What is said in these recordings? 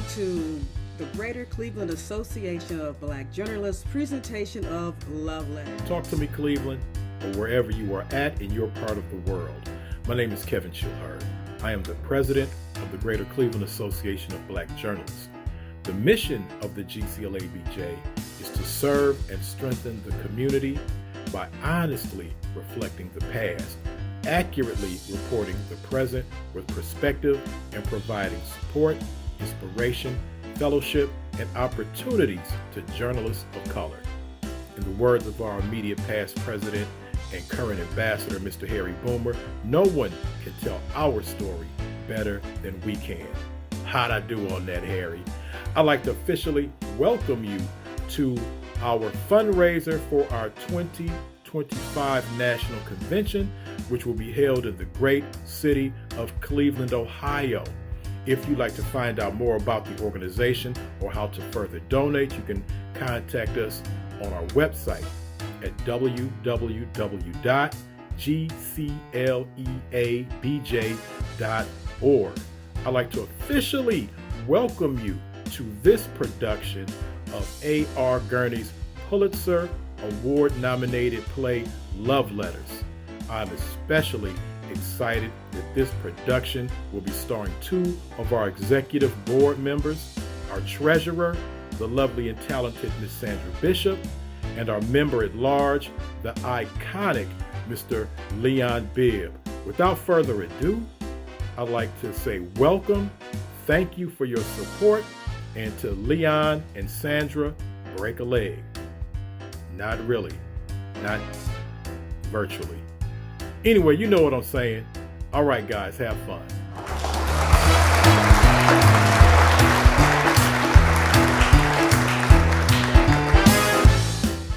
to the Greater Cleveland Association of Black Journalists presentation of Love Letter. Talk to me, Cleveland, or wherever you are at in your part of the world. My name is Kevin Shilhard. I am the president of the Greater Cleveland Association of Black Journalists. The mission of the GCLABJ is to serve and strengthen the community by honestly reflecting the past, accurately reporting the present with perspective, and providing support, inspiration, fellowship, and opportunities to journalists of color. In the words of our immediate past president and current ambassador, Mr. Harry Boomer, no one can tell our story better than we can. How'd I do on that, Harry? I'd like to officially welcome you to our fundraiser for our 2025 National Convention, which will be held in the great city of Cleveland, Ohio. If you'd like to find out more about the organization or how to further donate, you can contact us on our website at www.gcleabj.org. I'd like to officially welcome you to this production of A.R. Gurney's Pulitzer Award-nominated play, Love Letters. I'm especially excited that this production will be starring two of our executive board members, our treasurer, the lovely and talented Miss Sandra Bishop, and our member at large, the iconic Mr. Leon Bibb. Without further ado, I'd like to say welcome, thank you for your support, and to Leon and Sandra, break a leg. Not really, not virtually. Anyway, you know what I'm saying. All right, guys, have fun.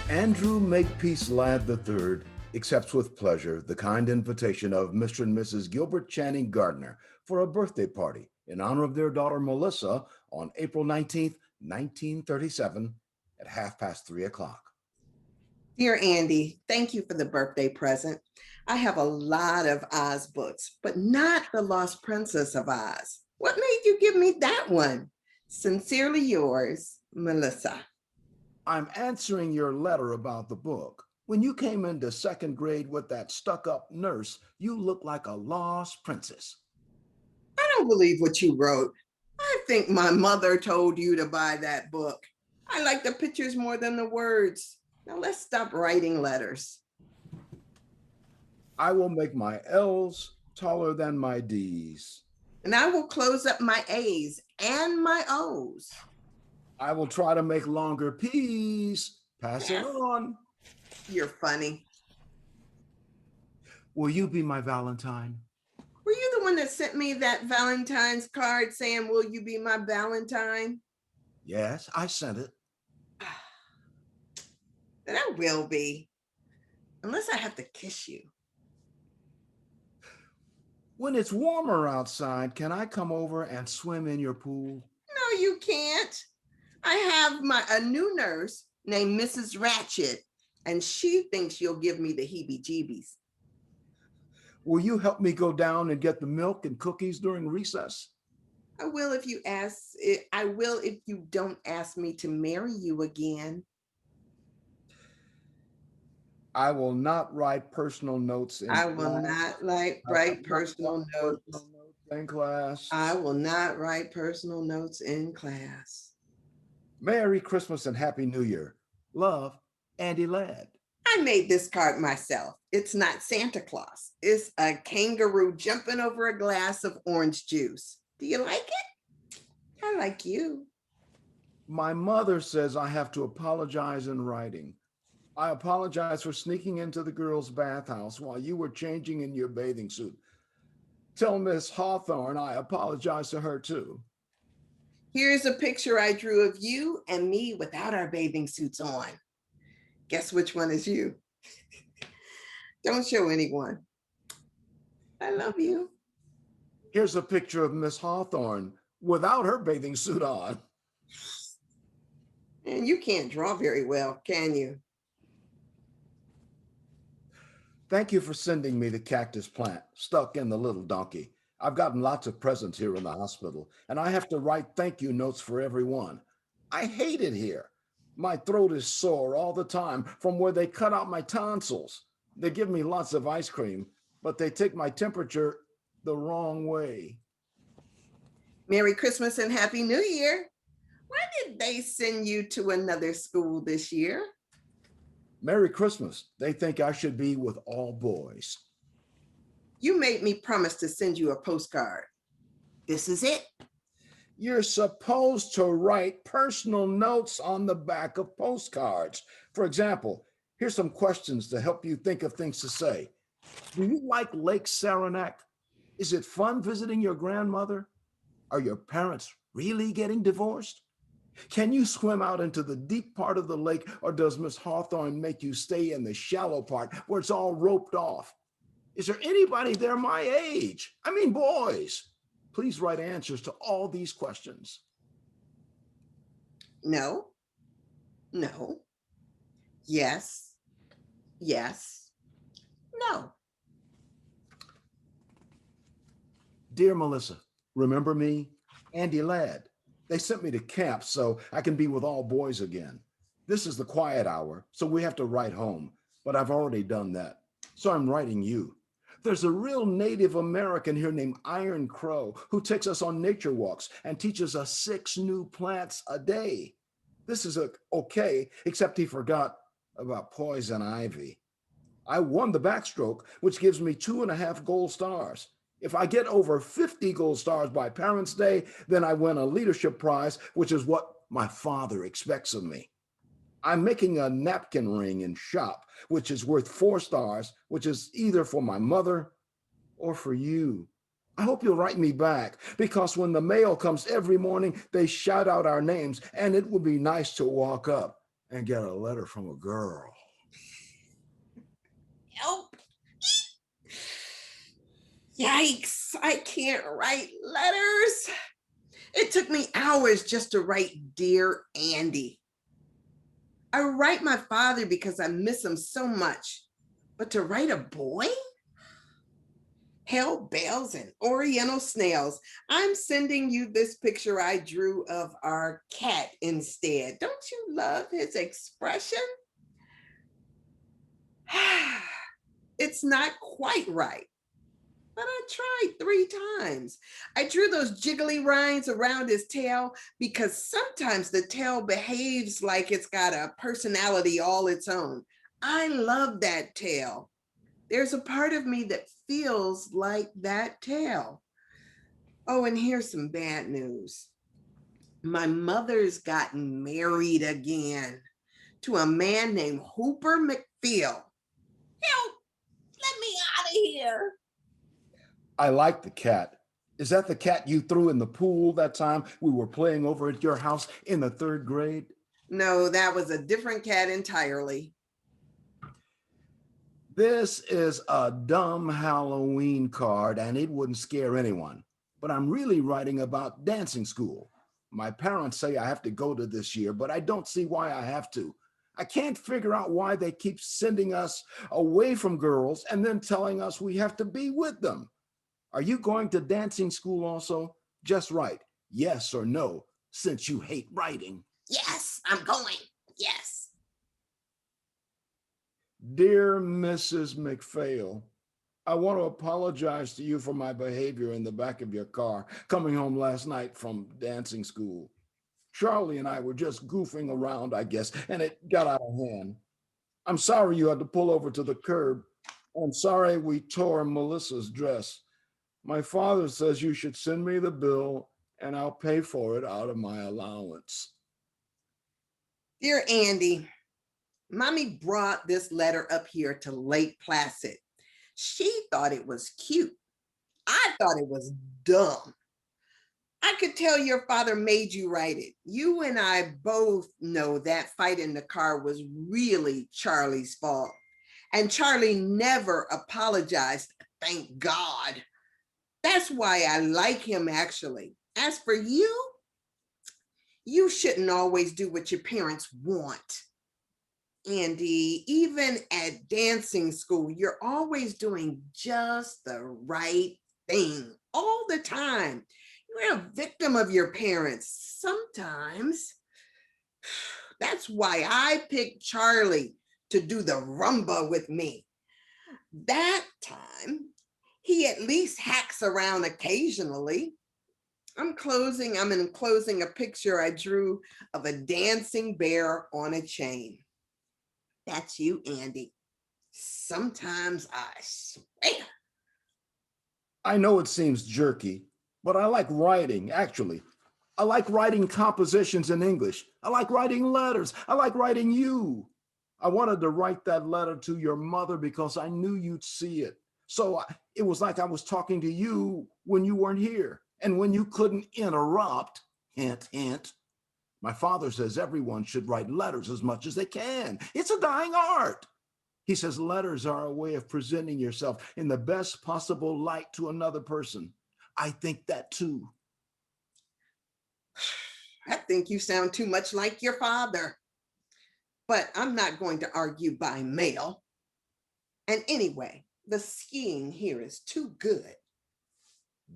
Andrew Makepeace Ladd III accepts with pleasure the kind invitation of Mr. and Mrs. Gilbert Channing Gardner for a birthday party in honor of their daughter Melissa on April 19th, 1937 at 3:30. Dear Andy, thank you for the birthday present. I have a lot of Oz books, but not The Lost Princess of Oz. What made you give me that one? Sincerely yours, Melissa. I'm answering your letter about the book. When you came into second grade with that stuck-up nurse, you looked like a lost princess. I don't believe what you wrote. I think my mother told you to buy that book. I like the pictures more than the words. Now let's stop writing letters. I will make my L's taller than my D's. And I will close up my A's and my O's. I will try to make longer P's. Pass it on. You're funny. Will you be my Valentine? Were you the one that sent me that Valentine's card saying, will you be my Valentine? Yes, I sent it. Then I will be, unless I have to kiss you. When it's warmer outside, can I come over and swim in your pool? No, you can't. I have a new nurse named Mrs. Ratchet, and she thinks you'll give me the heebie-jeebies. Will you help me go down and get the milk and cookies during recess? I will if you don't ask me to marry you again. I will not write personal notes in I will not write personal notes in class. I will not write personal notes in class. Merry Christmas and Happy New Year. Love, Andy Ladd. I made this card myself. It's not Santa Claus. It's a kangaroo jumping over a glass of orange juice. Do you like it? I like you. My mother says I have to apologize in writing. I apologize for sneaking into the girls' bathhouse while you were changing in your bathing suit. Tell Miss Hawthorne I apologize to her too. Here's a picture I drew of you and me without our bathing suits on. Guess which one is you? Don't show anyone. I love you. Here's a picture of Miss Hawthorne without her bathing suit on. And you can't draw very well, can you? Thank you for sending me the cactus plant stuck in the little donkey. I've gotten lots of presents here in the hospital, and I have to write thank you notes for everyone. I hate it here. My throat is sore all the time from where they cut out my tonsils. They give me lots of ice cream, but they take my temperature the wrong way. Merry Christmas and Happy New Year. Why did they send you to another school this year? Merry Christmas. They think I should be with all boys. You made me promise to send you a postcard. This is it. You're supposed to write personal notes on the back of postcards. For example, here's some questions to help you think of things to say. Do you like Lake Saranac? Is it fun visiting your grandmother? Are your parents really getting divorced? Can you swim out into the deep part of the lake, or does Miss Hawthorne make you stay in the shallow part where it's all roped off? Is there anybody there my age? I mean, boys. Please write answers to all these questions. No, no, yes, yes, no. Dear Melissa, remember me? Andy Ladd. They sent me to camp so I can be with all boys again. This is the quiet hour, so we have to write home, but I've already done that. So I'm writing you. There's a real Native American here named Iron Crow who takes us on nature walks and teaches us 6 new plants a day. This is okay, except he forgot about poison ivy. I won the backstroke, which gives me 2.5 gold stars. If I get over 50 gold stars by Parents' Day, then I win a leadership prize, which is what my father expects of me. I'm making a napkin ring in shop, which is worth 4 stars, which is either for my mother or for you. I hope you'll write me back, because when the mail comes every morning, they shout out our names, and it would be nice to walk up and get a letter from a girl. Help. Yikes, I can't write letters. It took me hours just to write Dear Andy. I write my father because I miss him so much, but to write a boy? Hell bells and oriental snails. I'm sending you this picture I drew of our cat instead. Don't you love his expression? It's not quite right, but I tried 3 times. I drew those jiggly lines around his tail because sometimes the tail behaves like it's got a personality all its own. I love that tail. There's a part of me that feels like that tail. Oh, and here's some bad news. My mother's gotten married again to a man named Hooper McPhail. Help! Let me out of here. I like the cat. Is that the cat you threw in the pool that time we were playing over at your house in the 3rd grade? No, that was a different cat entirely. This is a dumb Halloween card, and it wouldn't scare anyone. But I'm really writing about dancing school. My parents say I have to go to this year, but I don't see why I have to. I can't figure out why they keep sending us away from girls and then telling us we have to be with them. Are you going to dancing school also? Just write yes or no, since you hate writing. Yes, I'm going. Yes. Dear Mrs. McPhail, I want to apologize to you for my behavior in the back of your car coming home last night from dancing school. Charlie and I were just goofing around, I guess, and it got out of hand. I'm sorry you had to pull over to the curb. I'm sorry we tore Melissa's dress. My father says you should send me the bill and I'll pay for it out of my allowance. Dear Andy, Mommy brought this letter up here to Lake Placid. She thought it was cute. I thought it was dumb. I could tell your father made you write it. You and I both know that fight in the car was really Charlie's fault. And Charlie never apologized, thank God. That's why I like him, actually. As for you, you shouldn't always do what your parents want. Andy, even at dancing school, you're always doing just the right thing. all the time. You're a victim of your parents. Sometimes that's why I picked Charlie to do the rumba with me. That time, he at least hacks around occasionally. I'm enclosing a picture I drew of a dancing bear on a chain. That's you, Andy. Sometimes I swear. I know it seems jerky, but I like writing, actually. I like writing compositions in English. I like writing letters. I like writing you. I wanted to write that letter to your mother because I knew you'd see it. It was like I was talking to you when you weren't here and when you couldn't interrupt. Hint, hint. My father says everyone should write letters as much as they can. It's a dying art. He says letters are a way of presenting yourself in the best possible light to another person. I think that too. I think you sound too much like your father. But I'm not going to argue by mail. And anyway, the skiing here is too good.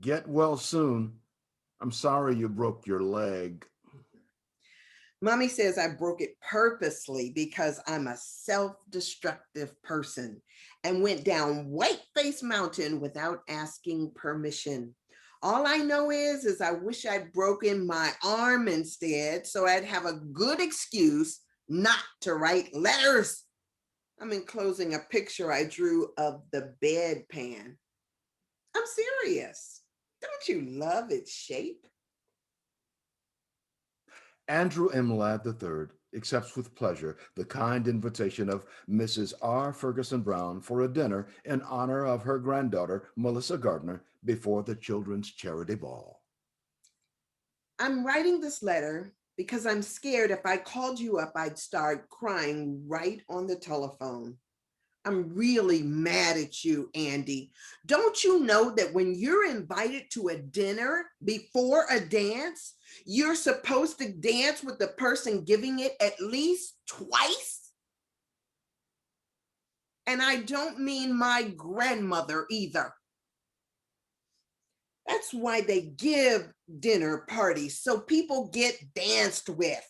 Get well soon. I'm sorry you broke your leg. Mommy says I broke it purposely because I'm a self-destructive person and went down Whiteface Mountain without asking permission. All I know is I wish I'd broken my arm instead so I'd have a good excuse not to write letters. I'm enclosing a picture I drew of the bedpan. I'm serious. Don't you love its shape? Andrew M. Ladd III accepts with pleasure the kind invitation of Mrs. R. Ferguson Brown for a dinner in honor of her granddaughter, Melissa Gardner, before the Children's Charity Ball. I'm writing this letter because I'm scared if I called you up, I'd start crying right on the telephone. I'm really mad at you, Andy. Don't you know that when you're invited to a dinner before a dance, you're supposed to dance with the person giving it at least twice? And I don't mean my grandmother either. That's why they give dinner parties, so people get danced with.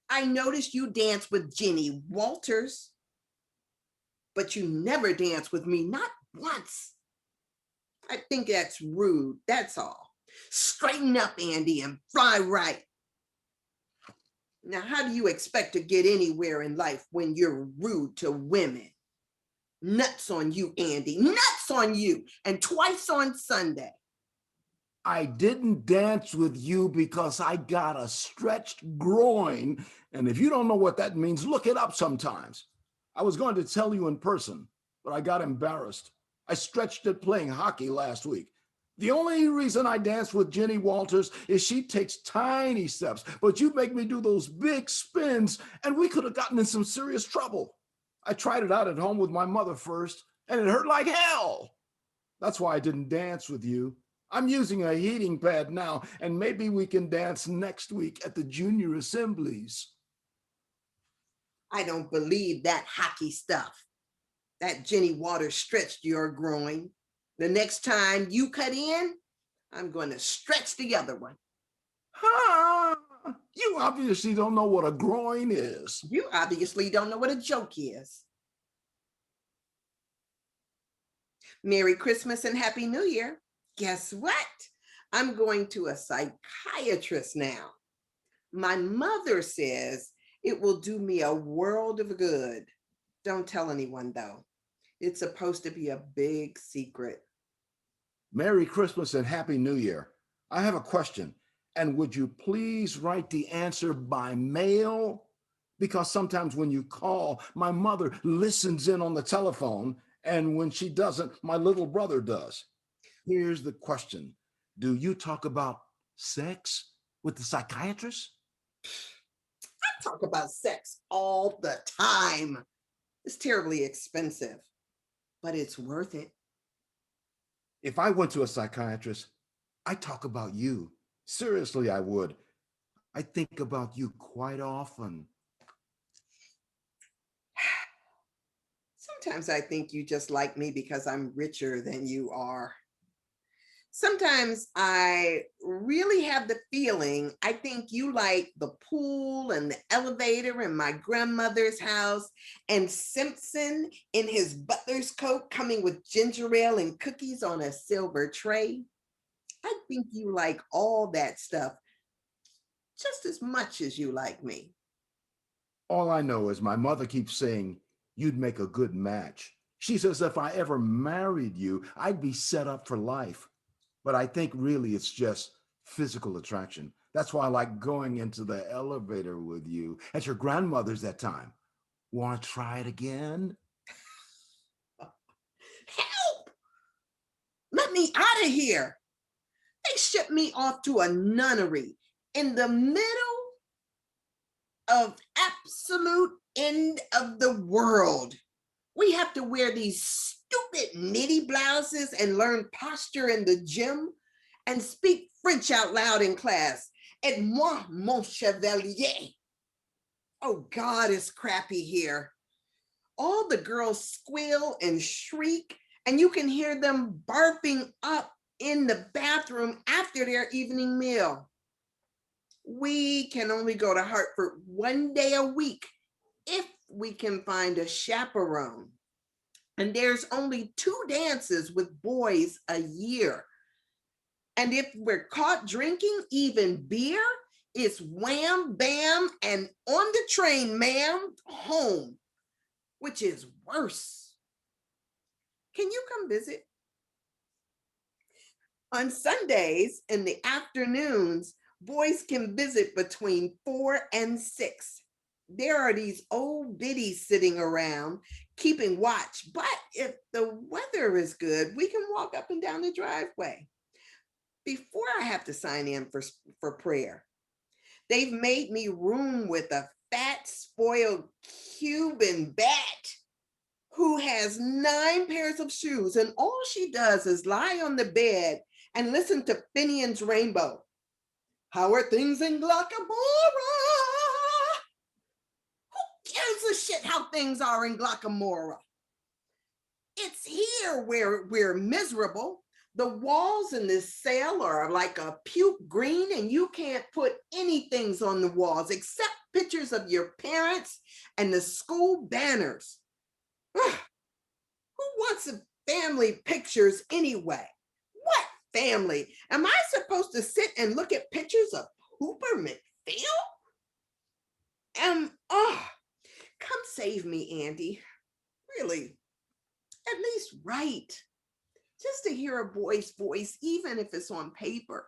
I noticed you dance with Jenny Walters, but you never dance with me, not once. I think that's rude, that's all. Straighten up, Andy, and fly right. Now, how do you expect to get anywhere in life when you're rude to women? Nuts on you, Andy, nuts on you, and twice on Sunday. I didn't dance with you because I got a stretched groin. And if you don't know what that means, look it up sometimes. I was going to tell you in person, but I got embarrassed. I stretched it playing hockey last week. The only reason I dance with Jenny Walters is she takes tiny steps, but you make me do those big spins, and we could have gotten in some serious trouble. I tried it out at home with my mother first, and it hurt like hell. That's why I didn't dance with you. I'm using a heating pad now, and maybe we can dance next week at the junior assemblies. I don't believe that hockey stuff. That Jenny Waters stretched your groin. The next time you cut in, I'm going to stretch the other one. Huh? You obviously don't know what a groin is. You obviously don't know what a joke is. Merry Christmas and Happy New Year. Guess what? I'm going to a psychiatrist now. My mother says it will do me a world of good. Don't tell anyone though. It's supposed to be a big secret. Merry Christmas and Happy New Year. I have a question. And would you please write the answer by mail? Because sometimes when you call, my mother listens in on the telephone, and when she doesn't, my little brother does. Here's the question. Do you talk about sex with the psychiatrist? I talk about sex all the time. It's terribly expensive, but it's worth it. If I went to a psychiatrist, I'd talk about you. Seriously, I would. I think about you quite often. Sometimes I think you just like me because I'm richer than you are. Sometimes I really have the feeling I think you like the pool and the elevator in my grandmother's house, and Simpson in his butler's coat coming with ginger ale and cookies on a silver tray. I think you like all that stuff just as much as you like me. All I know is my mother keeps saying you'd make a good match. She says if I ever married you, I'd be set up for life. But I think really it's just physical attraction. That's why I like going into the elevator with you at your grandmother's that time. Want to try it again? Help! Let me out of here. They shipped me off to a nunnery in the middle of absolute end of the world. We have to wear these stupid knitty blouses and learn posture in the gym and speak French out loud in class. Et moi, mon chevalier. Oh, God, it's crappy here. All the girls squeal and shriek, and you can hear them barfing up in the bathroom after their evening meal. We can only go to Hartford one day a week if we can find a chaperone. And there's only 2 dances with boys a year. And if we're caught drinking even beer, it's wham, bam, and on the train, ma'am, home, which is worse. Can you come visit? On Sundays in the afternoons, boys can visit between 4 and 6. There are these old biddies sitting around keeping watch, but if the weather is good, we can walk up and down the driveway. Before I have to sign in for prayer, they've made me room with a fat, spoiled Cuban bat who has 9 pairs of shoes, and all she does is lie on the bed and listen to Finian's Rainbow. How are things in Glockamora? Who gives a shit how things are in Glockamora? It's here where we're miserable. The walls in this cell are like a puke green, and you can't put anything on the walls except pictures of your parents and the school banners. Who wants family pictures anyway? What family? Am I supposed to sit and look at pictures of Hooper McPhail? Come save me, Andy. Really, at least write. Just to hear a boy's voice, even if it's on paper.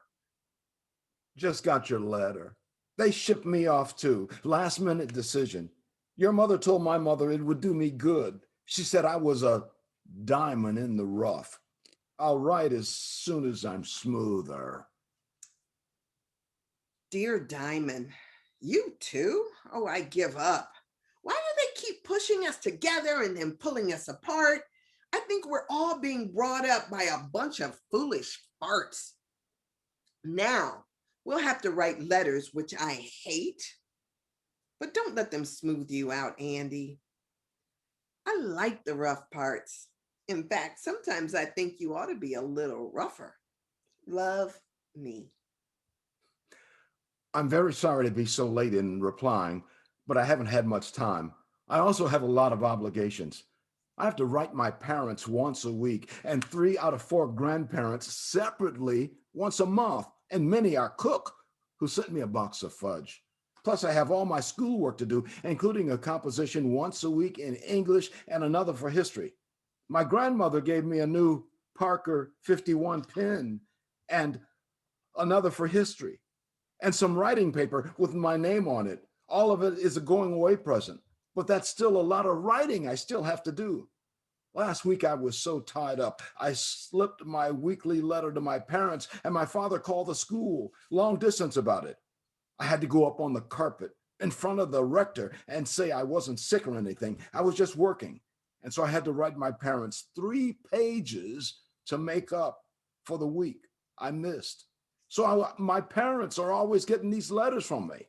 Just got your letter. They shipped me off too. Last minute decision. Your mother told my mother it would do me good. She said I was a diamond in the rough. I'll write as soon as I'm smoother. Dear Diamond, you too? Oh, I give up. Why do they keep pushing us together and then pulling us apart? I think we're all being brought up by a bunch of foolish farts. Now, we'll have to write letters, which I hate. But don't let them smooth you out, Andy. I like the rough parts. In fact, sometimes I think you ought to be a little rougher. Love, me. I'm very sorry to be so late in replying, but I haven't had much time. I also have a lot of obligations. I have to write my parents once a week and 3 out of 4 grandparents separately once a month, and many are cook who sent me a box of fudge. Plus, I have all my schoolwork to do, including a composition once a week in English and another for history. My grandmother gave me a new Parker 51 pen and another for history, and some writing paper with my name on it. All of it is a going away present, but that's still a lot of writing I still have to do. Last week, I was so tied up. I slipped my weekly letter to my parents, and my father called the school long distance about it. I had to go up on the carpet in front of the rector and say I wasn't sick or anything. I was just working. And so I had to write my parents 3 pages to make up for the week I missed. So my parents are always getting these letters from me.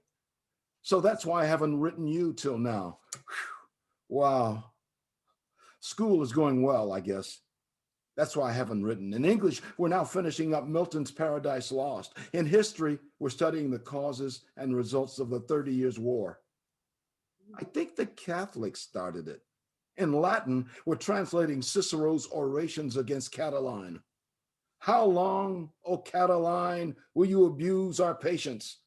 So that's why I haven't written you till now. Whew. Wow. School is going well, I guess. That's why I haven't written. In English, we're now finishing up Milton's Paradise Lost. In history, we're studying the causes and results of the 30 Years' War. I think the Catholics started it. In Latin, we're translating Cicero's orations against Catiline. How long, O Catiline, will you abuse our patience?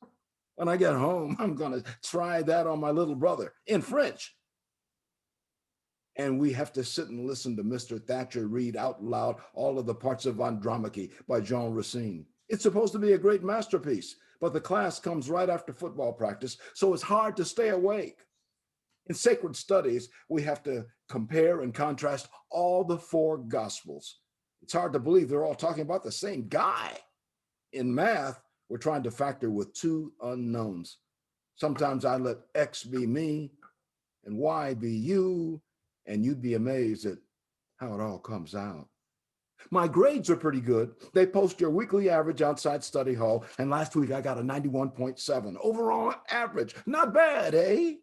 When I get home, I'm going to try that on my little brother in French. And we have to sit and listen to Mr. Thatcher read out loud all of the parts of Andromache by Jean Racine. It's supposed to be a great masterpiece, but the class comes right after football practice, so it's hard to stay awake. In sacred studies, we have to compare and contrast all the four gospels. It's hard to believe they're all talking about the same guy. In math, we're trying to factor with two unknowns. Sometimes I let X be me and Y be you, and you'd be amazed at how it all comes out. My grades are pretty good. They post your weekly average outside study hall, and last week I got a 91.7 overall average. Not bad, eh?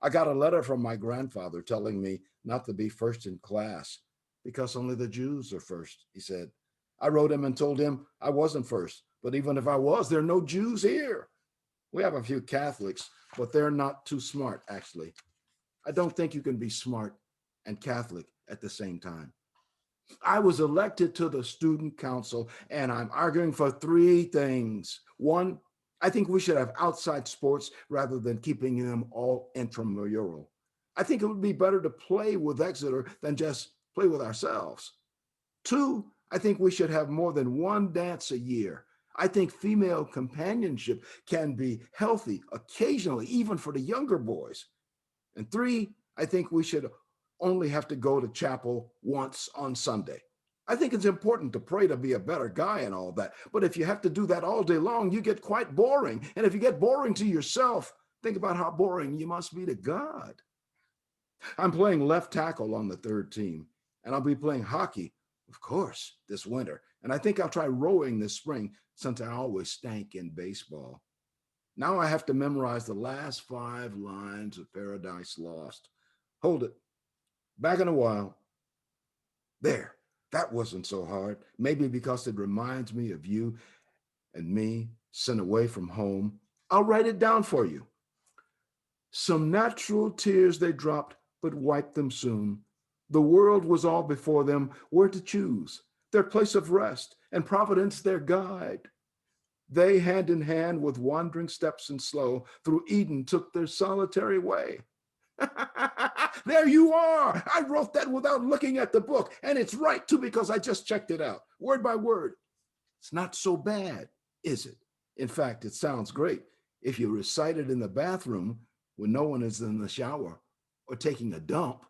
I got a letter from my grandfather telling me not to be first in class because only the Jews are first, he said. I wrote him and told him I wasn't first, but even if I was, there are no Jews here. We have a few Catholics, but they're not too smart, actually. I don't think you can be smart and Catholic at the same time. I was elected to the student council, and I'm arguing for three things. One, I think we should have outside sports rather than keeping them all intramural. I think it would be better to play with Exeter than just play with ourselves. Two, I think we should have more than one dance a year. I think female companionship can be healthy occasionally, even for the younger boys. And three, I think we should only have to go to chapel once on Sunday. I think it's important to pray to be a better guy and all that. But if you have to do that all day long, you get quite boring. And if you get boring to yourself, think about how boring you must be to God. I'm playing left tackle on the third team, and I'll be playing hockey, of course, this winter. And I think I'll try rowing this spring since I always stank in baseball. Now I have to memorize the last 5 lines of Paradise Lost. Hold it. Back in a while. There, that wasn't so hard. Maybe because it reminds me of you and me sent away from home. I'll write it down for you. Some natural tears they dropped, but wiped them soon. The world was all before them, where to choose, their place of rest, and Providence their guide. They, hand in hand with wandering steps and slow, through Eden took their solitary way. There you are. I wrote that without looking at the book, and it's right too because I just checked it out, word by word. It's not so bad, is it? In fact, it sounds great if you recite it in the bathroom when no one is in the shower or taking a dump.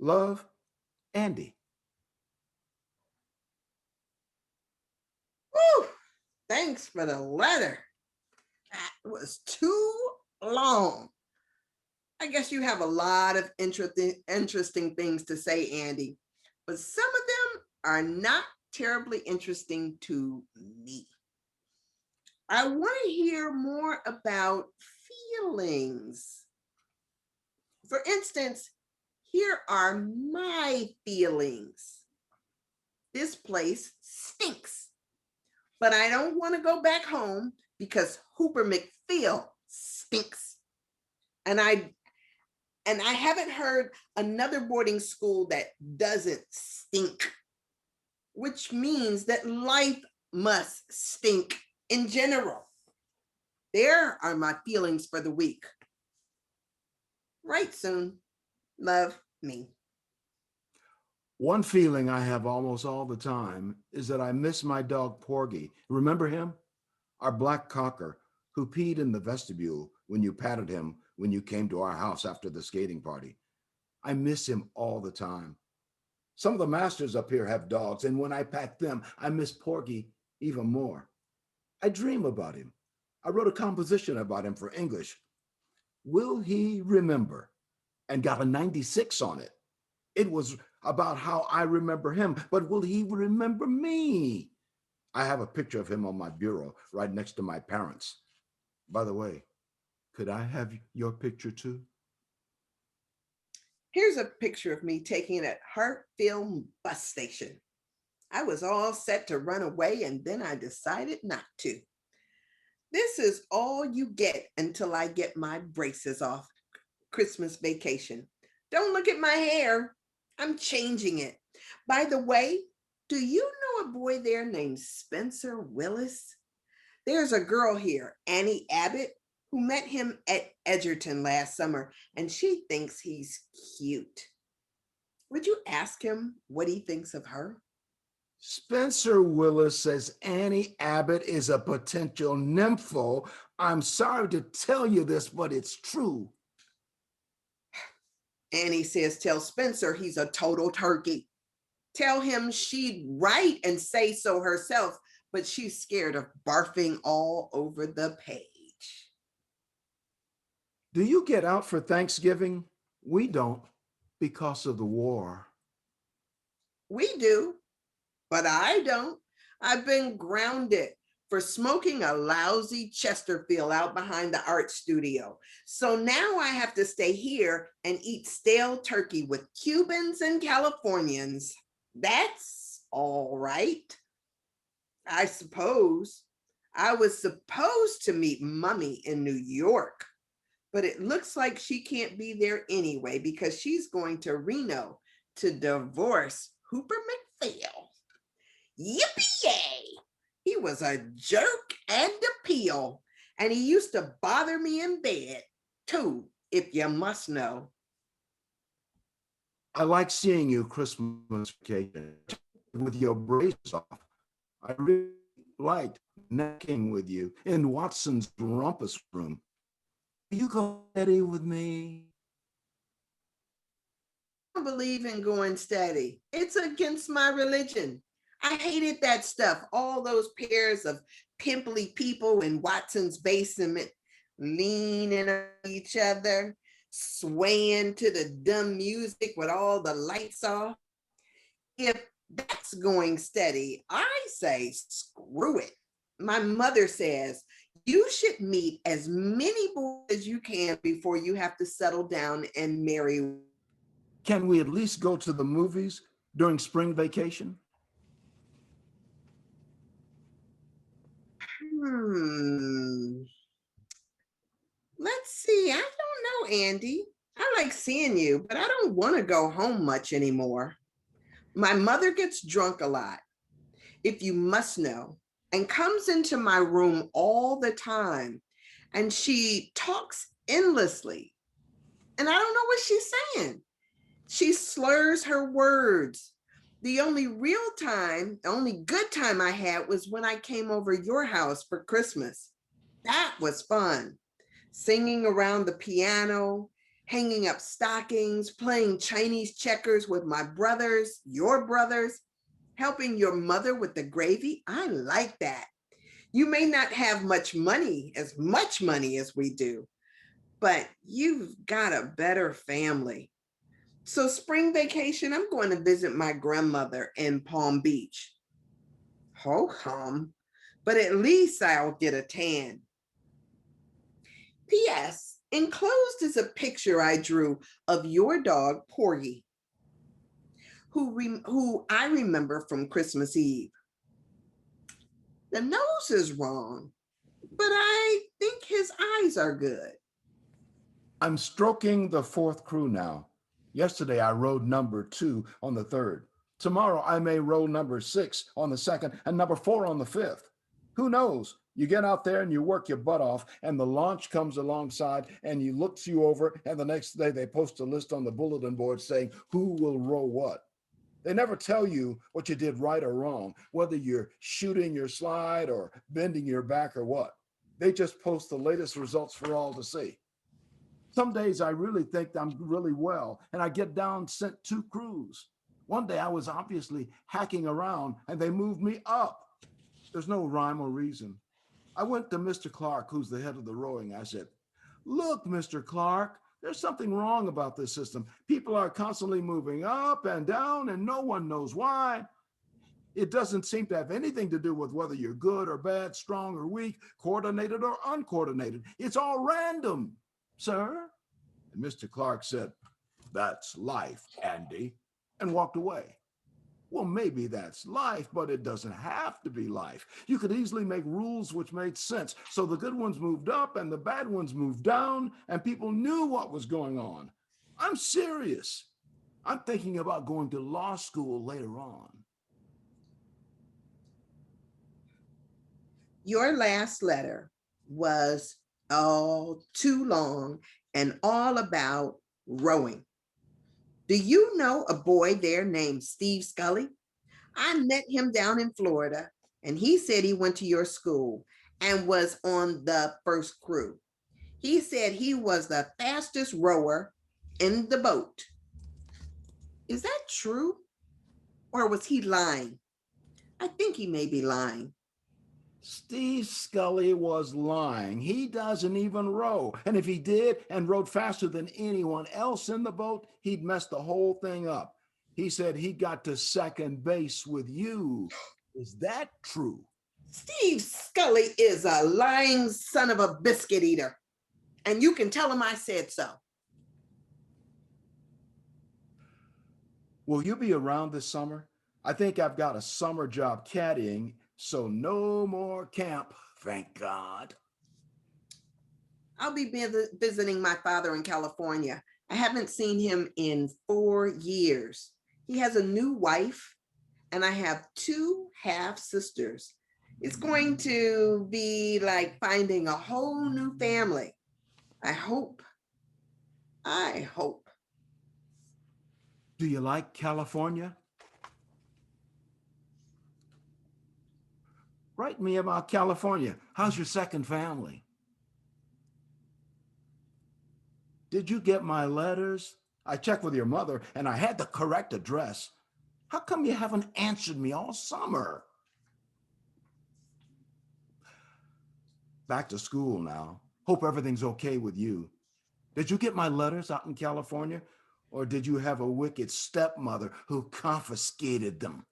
Love, Andy. Whew, thanks for the letter. That was too long. I guess you have a lot of interesting things to say, Andy, but some of them are not terribly interesting to me. I want to hear more about feelings. For instance, here are my feelings. This place stinks, but I don't want to go back home because Hooper McPhail stinks. And I haven't heard another boarding school that doesn't stink, which means that life must stink in general. There are my feelings for the week. Right soon. Love, me. One feeling I have almost all the time is that I miss my dog Porgy. Remember him? Our black cocker who peed in the vestibule when you patted him when you came to our house after the skating party. I miss him all the time. Some of the masters up here have dogs, and when I pat them, I miss Porgy even more. I dream about him. I wrote a composition about him for English. Will he remember? And got a 96 on it. It was about how I remember him, but will he remember me? I have a picture of him on my bureau right next to my parents. By the way, could I have your picture too? Here's a picture of me taken at Hartfield bus station. I was all set to run away, and then I decided not to. This is all you get until I get my braces off. Christmas vacation. Don't look at my hair. I'm changing it. By the way, do you know a boy there named Spencer Willis? There's a girl here, Annie Abbott, who met him at Edgerton last summer, and she thinks he's cute. Would you ask him what he thinks of her? Spencer Willis says Annie Abbott is a potential nympho. I'm sorry to tell you this, but it's true. Annie says, tell Spencer he's a total turkey. Tell him she'd write and say so herself, but she's scared of barfing all over the page. Do you get out for Thanksgiving? We don't because of the war. We do, but I don't. I've been grounded for smoking a lousy Chesterfield out behind the art studio. So now I have to stay here and eat stale turkey with Cubans and Californians. That's all right, I suppose. I was supposed to meet Mummy in New York, but it looks like she can't be there anyway because she's going to Reno to divorce Hooper McPhail. Yippee-yay! He was a jerk and a peel, and he used to bother me in bed, too, if you must know. I like seeing you Christmas vacation with your braces off. I really liked necking with you in Watson's rumpus room. Will you go steady with me? I don't believe in going steady. It's against my religion. I hated that stuff. All those pairs of pimply people in Watson's basement leaning on each other, swaying to the dumb music with all the lights off. If that's going steady, I say screw it. My mother says you should meet as many boys as you can before you have to settle down and marry. Can we at least go to the movies during spring vacation? Let's see. I don't know, Andy. I like seeing you, but I don't want to go home much anymore. My mother gets drunk a lot, if you must know, and comes into my room all the time. And she talks endlessly. And I don't know what she's saying. She slurs her words. The only good time I had was when I came over your house for Christmas. That was fun. Singing around the piano, hanging up stockings, playing Chinese checkers with my brothers, your brothers, helping your mother with the gravy. I like that. You may not have much money as we do, but you've got a better family. So spring vacation, I'm going to visit my grandmother in Palm Beach. Ho hum, but at least I'll get a tan. P.S. Enclosed is a picture I drew of your dog, Porgy, who I remember from Christmas Eve. The nose is wrong, but I think his eyes are good. I'm stroking the fourth crew now. Yesterday, I rode number 2 on the 3rd. Tomorrow, I may row number 6 on the 2nd and number 4 on the 5th. Who knows? You get out there and you work your butt off, and the launch comes alongside and he looks you over, and the next day they post a list on the bulletin board saying who will row what. They never tell you what you did right or wrong, whether you're shooting your slide or bending your back or what. They just post the latest results for all to see. Some days I really think I'm really well, and I get down, sent 2 crews. One day I was obviously hacking around and they moved me up. There's no rhyme or reason. I went to Mr. Clark, who's the head of the rowing. I said, look, Mr. Clark, there's something wrong about this system. People are constantly moving up and down and no one knows why. It doesn't seem to have anything to do with whether you're good or bad, strong or weak, coordinated or uncoordinated. It's all random, sir. And Mr. Clark said, that's life, Andy, and walked away. Well, maybe that's life, but it doesn't have to be life. You could easily make rules which made sense. So the good ones moved up and the bad ones moved down, and people knew what was going on. I'm serious. I'm thinking about going to law school later on. Your last letter was all too long and all about rowing. Do you know a boy there named Steve Scully? I met him down in Florida, and he said he went to your school and was on the first crew. He said he was the fastest rower in the boat. Is that true? Or was he lying? I think he may be lying. Steve Scully was lying. He doesn't even row. And if he did and rowed faster than anyone else in the boat, he'd mess the whole thing up. He said he got to second base with you. Is that true? Steve Scully is a lying son of a biscuit eater. And you can tell him I said so. Will you be around this summer? I think I've got a summer job caddying, so no more camp, thank God. I'll be visiting my father in California. I haven't seen him in 4 years. He has a new wife, and I have 2 half sisters. It's going to be like finding a whole new family. I hope. I hope. Do you like California? Write me about California. How's your second family? Did you get my letters? I checked with your mother and I had the correct address. How come you haven't answered me all summer? Back to school now. Hope everything's okay with you. Did you get my letters out in California? Or did you have a wicked stepmother who confiscated them?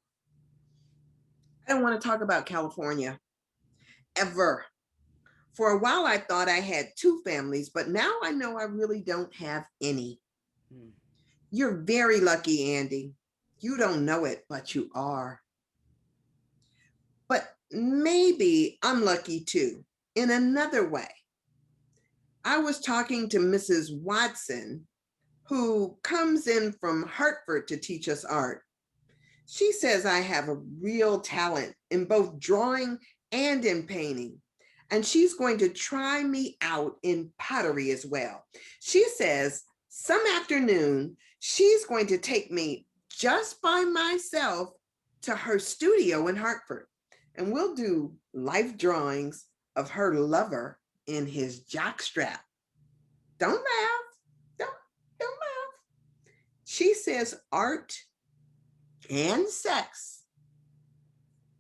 I don't want to talk about California ever. For a while, I thought I had 2 families, but now I know I really don't have any. You're very lucky, Andy. You don't know it, but you are. But maybe I'm lucky too, in another way. I was talking to Mrs. Watson, who comes in from Hartford to teach us art. She says I have a real talent in both drawing and in painting. And she's going to try me out in pottery as well. She says some afternoon, she's going to take me just by myself to her studio in Hartford. And we'll do life drawings of her lover in his jockstrap. Don't laugh. Don't laugh. She says art and sex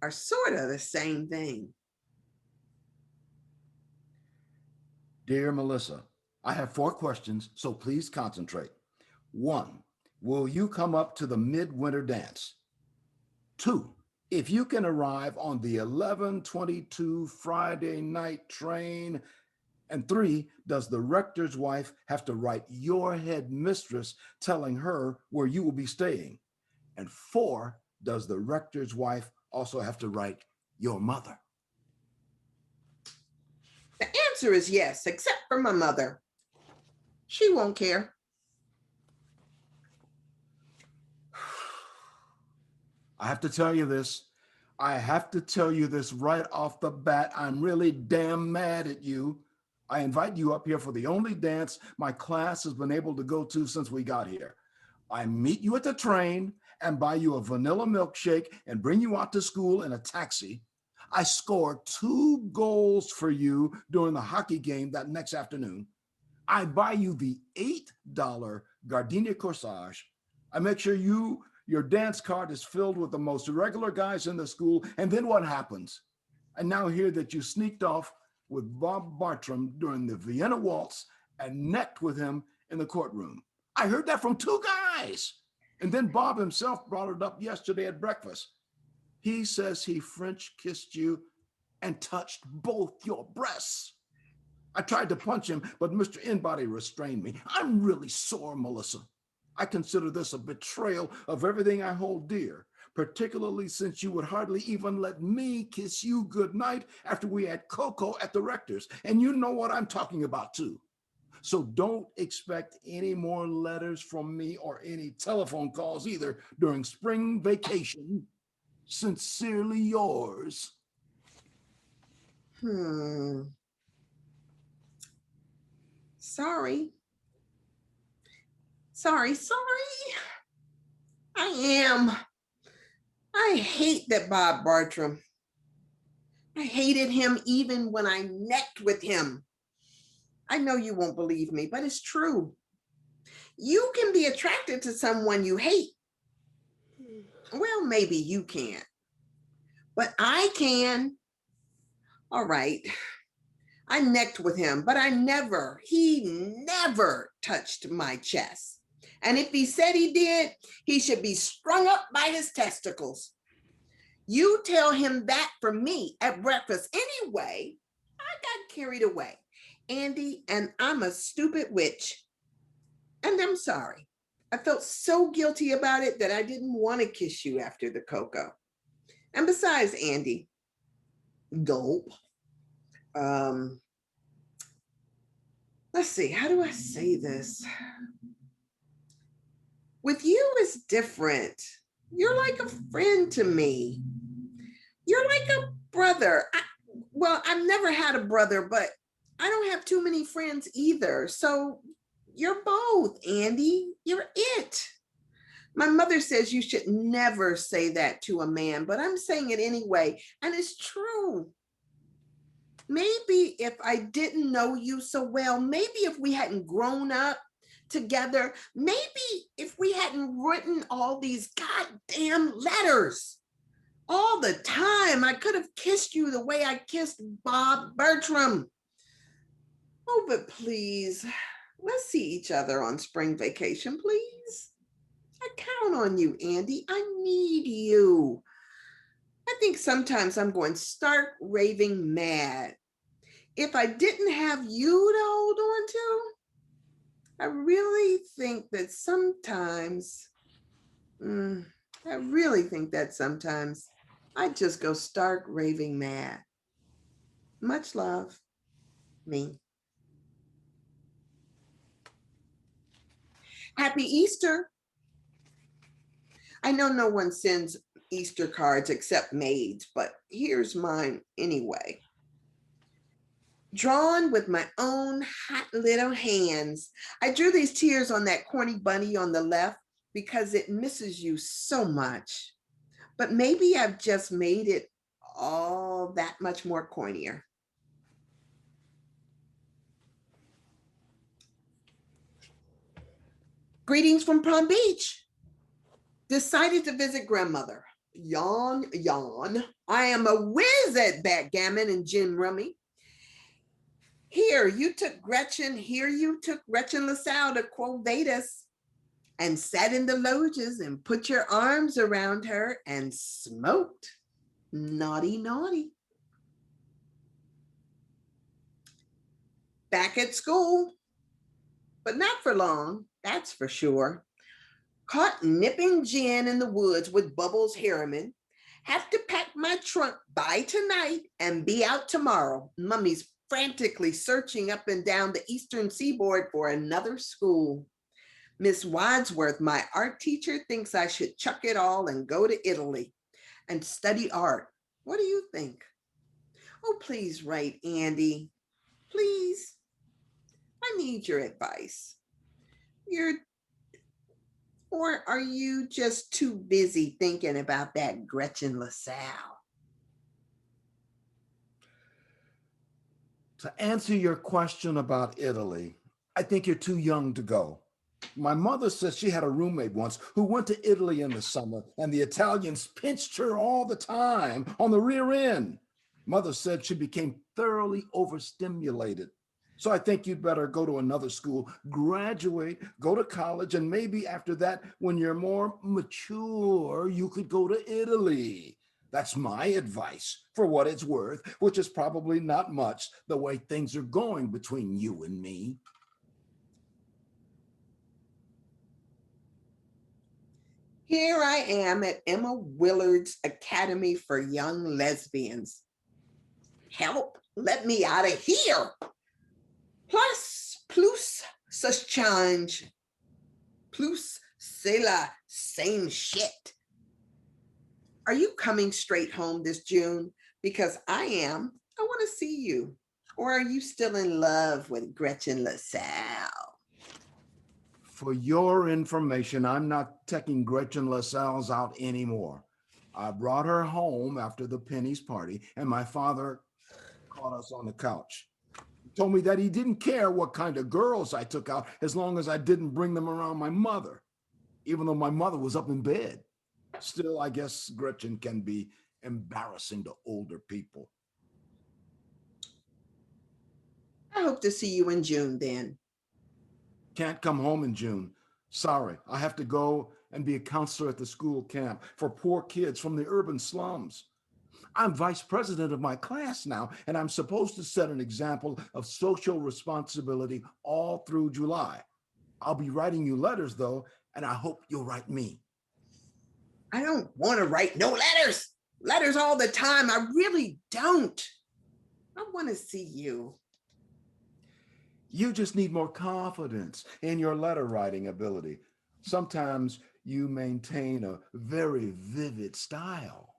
are sort of the same thing. Dear Melissa, I have 4 questions, so please concentrate. 1, will you come up to the midwinter dance? 2, if you can arrive on the 11:22 Friday night train. And 3, does the rector's wife have to write your head mistress telling her where you will be staying? And 4, does the rector's wife also have to write your mother? The answer is yes, except for my mother. She won't care. I have to tell you this. I have to tell you this right off the bat. I'm really damn mad at you. I invite you up here for the only dance my class has been able to go to since we got here. I meet you at the train and buy you a vanilla milkshake and bring you out to school in a taxi. I score 2 goals for you during the hockey game that next afternoon. I buy you the $8 gardenia corsage. I make sure your dance card is filled with the most regular guys in the school. And then what happens? I now hear that you sneaked off with Bob Bartram during the Vienna Waltz and necked with him in the courtroom. I heard that from 2 guys. And then Bob himself brought it up yesterday at breakfast. He says he French kissed you and touched both your breasts. I tried to punch him, but Mr. Inbody restrained me. I'm really sore, Melissa. I consider this a betrayal of everything I hold dear. particularly since you would hardly even let me kiss you goodnight after we had cocoa at the rector's. And you know what I'm talking about, too. So don't expect any more letters from me or any telephone calls either during spring vacation. Sincerely yours. Sorry. Sorry. I am. I hate that Bob Bartram. I hated him even when I necked with him. I know you won't believe me, but it's true. You can be attracted to someone you hate. Well, maybe you can't, but I can. All right. I necked with him, but he never touched my chest. And if he said he did, he should be strung up by his testicles. You tell him that from me at breakfast. Anyway, I got carried away, Andy, and I'm a stupid witch. And I'm sorry. I felt so guilty about it that I didn't want to kiss you after the cocoa. And besides, Andy, gulp. Let's see, how do I say this? With you, it's different. You're like a friend to me. You're like a brother. I've never had a brother, but I don't have too many friends either. So you're both, Andy. You're it. My mother says you should never say that to a man, but I'm saying it anyway, and it's true. Maybe if I didn't know you so well, maybe if we hadn't grown up together, maybe if we hadn't written all these goddamn letters all the time, I could have kissed you the way I kissed Bob Bertram. Oh, but please, let's see each other on spring vacation, please. I count on you, Andy. I need you. I think sometimes I'm going stark raving mad. If I didn't have you to hold on to, I really think that sometimes I just go stark raving mad. Much love, me. Happy Easter. I know no one sends Easter cards except maids, but here's mine anyway. Drawn with my own hot little hands. I drew these tears on that corny bunny on the left because it misses you so much. But maybe I've just made it all that much more cornier. Greetings from Palm Beach. Decided to visit grandmother. Yawn, yawn. I am a whiz at backgammon and gin rummy. Here you took Gretchen LaSalle to Quo Vadis and sat in the loges and put your arms around her and smoked. Naughty, naughty. Back at school, but not for long, that's for sure. Caught nipping gin in the woods with Bubbles Harriman. Have to pack my trunk by tonight and be out tomorrow. Mummy's frantically searching up and down the eastern seaboard for another school. Miss Wadsworth, my art teacher, thinks I should chuck it all and go to Italy and study art. What do you think? Oh, please write, Andy. Please. I need your advice. Or are you just too busy thinking about that Gretchen LaSalle? To answer your question about Italy, I think you're too young to go. My mother says she had a roommate once who went to Italy in the summer, and the Italians pinched her all the time on the rear end. Mother said she became thoroughly overstimulated. So I think you'd better go to another school, graduate, go to college, and maybe after that, when you're more mature, you could go to Italy. That's my advice, for what it's worth, which is probably not much the way things are going between you and me. Here I am at Emma Willard's Academy for Young Lesbians. Help, let me out of here. Plus, such change. Plus, c'est la same shit. Are you coming straight home this June? Because I am. I want to see you. Or are you still in love with Gretchen LaSalle? For your information, I'm not taking Gretchen LaSalle's out anymore. I brought her home after the Penny's party, and my father caught us on the couch. He told me that he didn't care what kind of girls I took out as long as I didn't bring them around my mother, even though my mother was up in bed. Still, I guess Gretchen can be embarrassing to older people. I hope to see you in June then. Can't come home in June. Sorry, I have to go and be a counselor at the school camp for poor kids from the urban slums. I'm vice president of my class now, and I'm supposed to set an example of social responsibility all through July. I'll be writing you letters, though, and I hope you'll write me. I don't want to write no letters. Letters all the time. I really don't. I want to see you. You just need more confidence in your letter writing ability. Sometimes you maintain a very vivid style.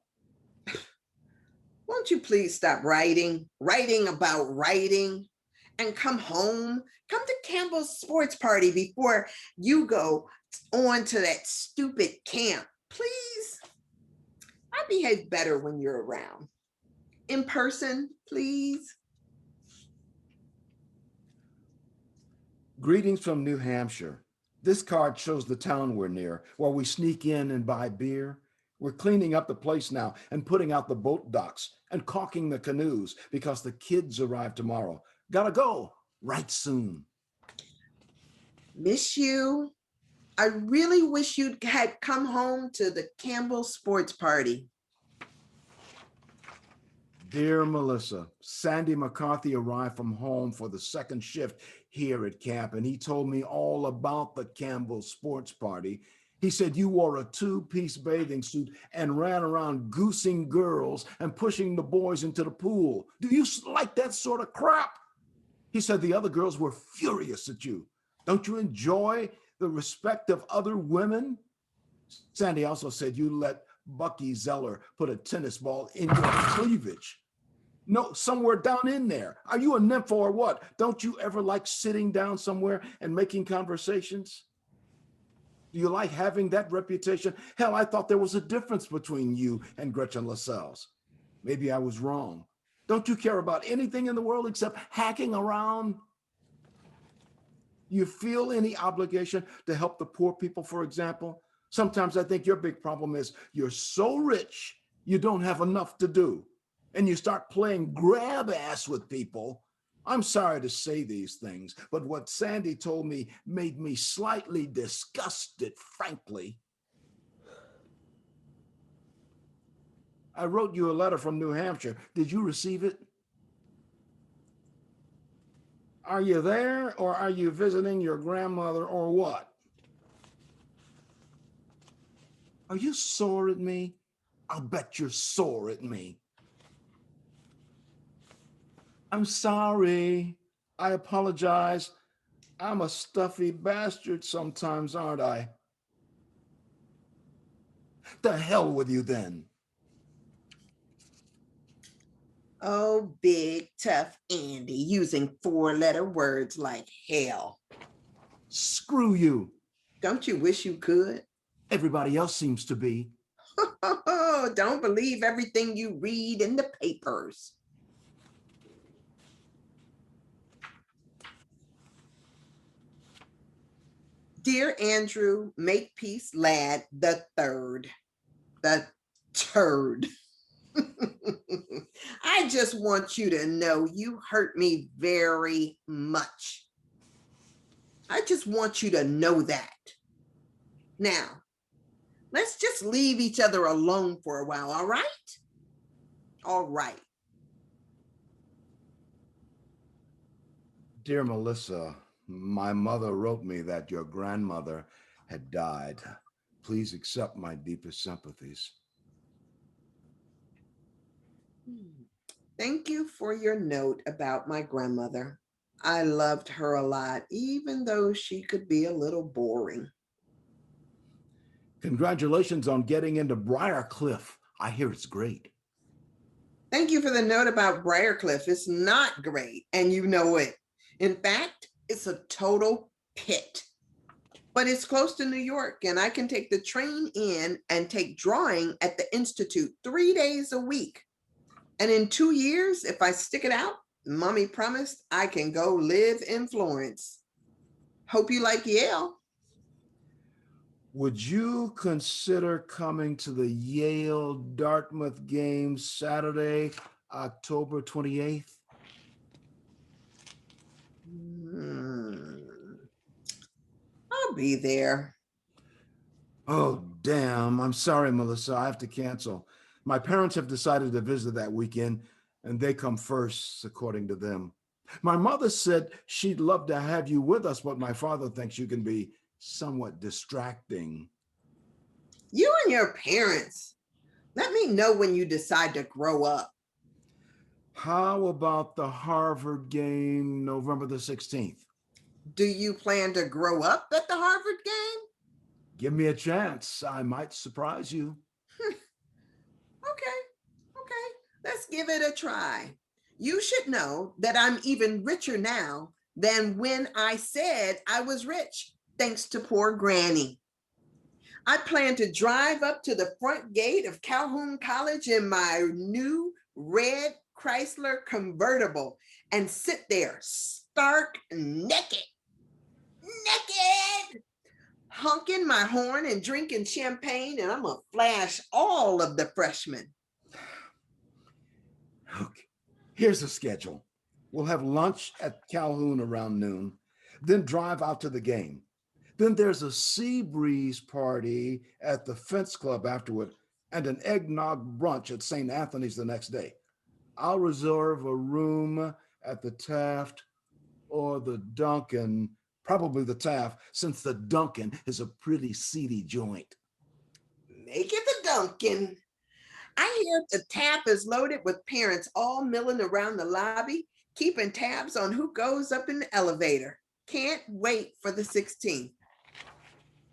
Won't you please stop writing about writing, and come home? Come to Campbell's sports party before you go on to that stupid camp. Please. I behave better when you're around. In person, please. Greetings from New Hampshire. This card shows the town we're near, where we sneak in and buy beer. We're cleaning up the place now and putting out the boat docks and caulking the canoes because the kids arrive tomorrow. Gotta go right soon. Miss you. I really wish you'd had come home to the Campbell sports party. Dear Melissa, Sandy McCarthy arrived from home for the second shift here at camp, and he told me all about the Campbell sports party. He said you wore a two-piece bathing suit and ran around goosing girls and pushing the boys into the pool. Do you like that sort of crap? He said the other girls were furious at you. Don't you enjoy the respect of other women? Sandy also said you let Bucky Zeller put a tennis ball in your cleavage. No, somewhere down in there. Are you a nympho or what? Don't you ever like sitting down somewhere and making conversations? Do you like having that reputation? Hell, I thought there was a difference between you and Gretchen LaSalle's. Maybe I was wrong. Don't you care about anything in the world except hacking around? You feel any obligation to help the poor people, for example? Sometimes I think your big problem is you're so rich, you don't have enough to do. And you start playing grab ass with people. I'm sorry to say these things, but what Sandy told me made me slightly disgusted, frankly. I wrote you a letter from New Hampshire. Did you receive it? Are you there, or are you visiting your grandmother, or what? Are you sore at me? I'll bet you're sore at me. I'm sorry. I apologize. I'm a stuffy bastard sometimes, aren't I? The hell with you then. Oh, big tough Andy, using four-letter words like hell. Screw you. Don't you wish you could? Everybody else seems to be. Don't believe everything you read in the papers. Dear Andrew Makepeace Ladd the third. The turd. I just want you to know you hurt me very much. I just want you to know that. Now, let's just leave each other alone for a while, all right? All right. Dear Melissa, my mother wrote me that your grandmother had died. Please accept my deepest sympathies. Thank you for your note about my grandmother. I loved her a lot, even though she could be a little boring. Congratulations on getting into Briarcliff. I hear it's great. Thank you for the note about Briarcliff. It's not great, and you know it. In fact, it's a total pit. But it's close to New York, and I can take the train in and take drawing at the Institute 3 days a week. And in 2 years, if I stick it out, Mommy promised I can go live in Florence. Hope you like Yale. Would you consider coming to the Yale Dartmouth game Saturday, October 28th? I'll be there. Oh, damn. I'm sorry, Melissa. I have to cancel. My parents have decided to visit that weekend, and they come first, according to them. My mother said she'd love to have you with us, but my father thinks you can be somewhat distracting. You and your parents. Let me know when you decide to grow up. How about the Harvard game, November the 16th? Do you plan to grow up at the Harvard game? Give me a chance. I might surprise you. Okay, let's give it a try. You should know that I'm even richer now than when I said I was rich, thanks to poor Granny. I plan to drive up to the front gate of Calhoun College in my new red Chrysler convertible and sit there stark naked, honking my horn and drinking champagne, and I'm gonna flash all of the freshmen. Okay, here's the schedule. We'll have lunch at Calhoun around noon, then drive out to the game. Then there's a sea breeze party at the Fence Club afterward, and an eggnog brunch at St. Anthony's the next day. I'll reserve a room at the Taft or the Duncan, probably the Taft, since the Duncan is a pretty seedy joint. Make it the Duncan. I hear the Taft is loaded with parents all milling around the lobby, keeping tabs on who goes up in the elevator. Can't wait for the 16th.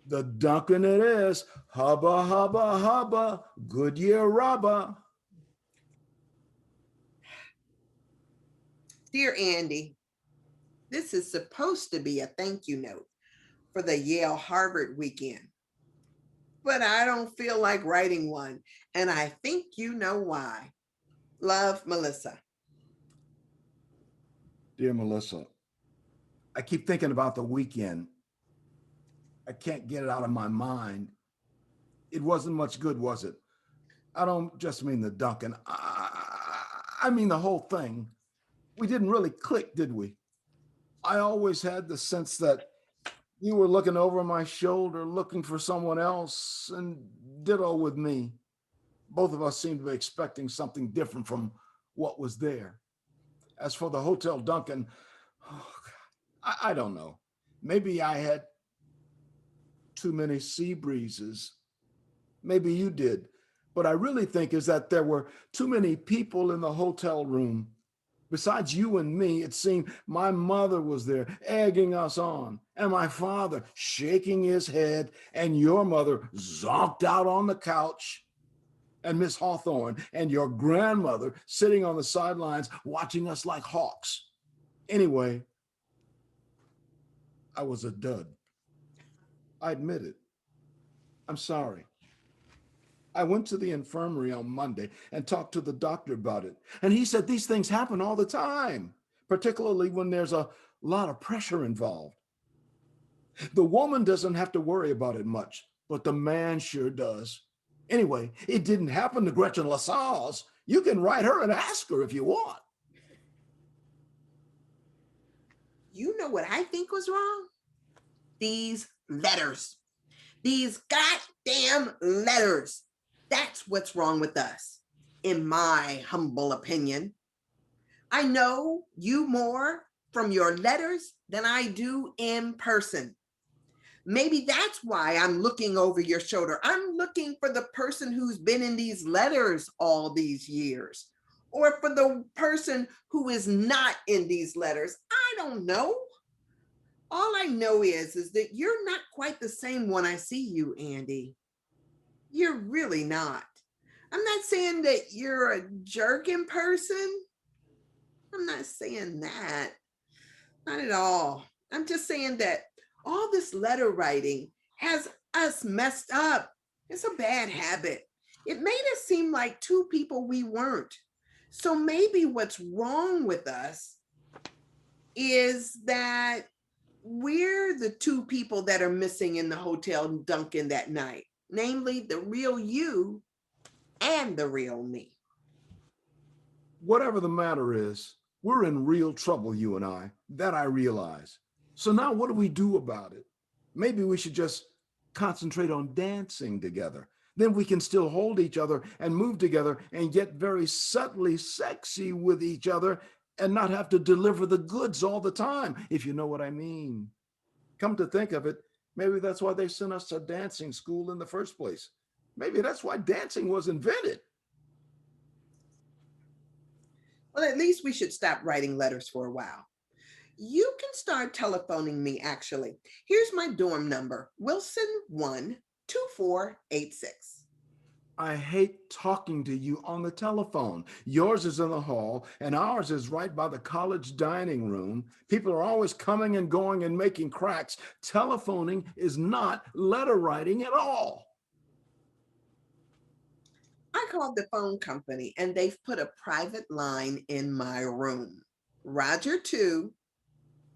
The Duncan it is. Hubba, hubba, hubba. Goodyear rubber. Dear Andy, this is supposed to be a thank you note for the Yale Harvard weekend, but I don't feel like writing one, and I think you know why. Love, Melissa. Dear Melissa, I keep thinking about the weekend. I can't get it out of my mind. It wasn't much good, was it? I don't just mean the Duncan. I mean the whole thing. We didn't really click, did we? I always had the sense that you were looking over my shoulder, looking for someone else, and ditto with me. Both of us seemed to be expecting something different from what was there. As for the Hotel Duncan, oh God, I don't know. Maybe I had too many sea breezes. Maybe you did. But I really think is that there were too many people in the hotel room. Besides you and me, it seemed my mother was there egging us on, and my father shaking his head, and your mother zonked out on the couch, and Miss Hawthorne and your grandmother sitting on the sidelines watching us like hawks. Anyway, I was a dud. I admit it. I'm sorry. I went to the infirmary on Monday and talked to the doctor about it. And he said these things happen all the time, particularly when there's a lot of pressure involved. The woman doesn't have to worry about it much, but the man sure does. Anyway, it didn't happen to Gretchen Lascelles. You can write her and ask her if you want. You know what I think was wrong? These letters. These goddamn letters. That's what's wrong with us, in my humble opinion. I know you more from your letters than I do in person. Maybe that's why I'm looking over your shoulder. I'm looking for the person who's been in these letters all these years, or for the person who is not in these letters. I don't know. All I know is that you're not quite the same when I see you, Andy. You're really not. I'm not saying that you're a jerk in person. I'm not saying that. Not at all. I'm just saying that all this letter writing has us messed up. It's a bad habit. It made us seem like two people we weren't. So maybe what's wrong with us is that we're the two people that are missing in the Hotel Duncan that night, namely the real you and the real me. Whatever the matter is, we're in real trouble, you and I. That I realize. So now what do we do about it? Maybe we should just concentrate on dancing together. Then we can still hold each other and move together and get very subtly sexy with each other and not have to deliver the goods all the time, if you know what I mean. Come to think of it, maybe that's why they sent us to dancing school in the first place. Maybe that's why dancing was invented. Well, at least we should stop writing letters for a while. You can start telephoning me, actually. Here's my dorm number, Wilson 12486. I hate talking to you on the telephone. Yours is in the hall, and ours is right by the college dining room. People are always coming and going and making cracks. Telephoning is not letter writing at all. I called the phone company and they've put a private line in my room. Roger 2,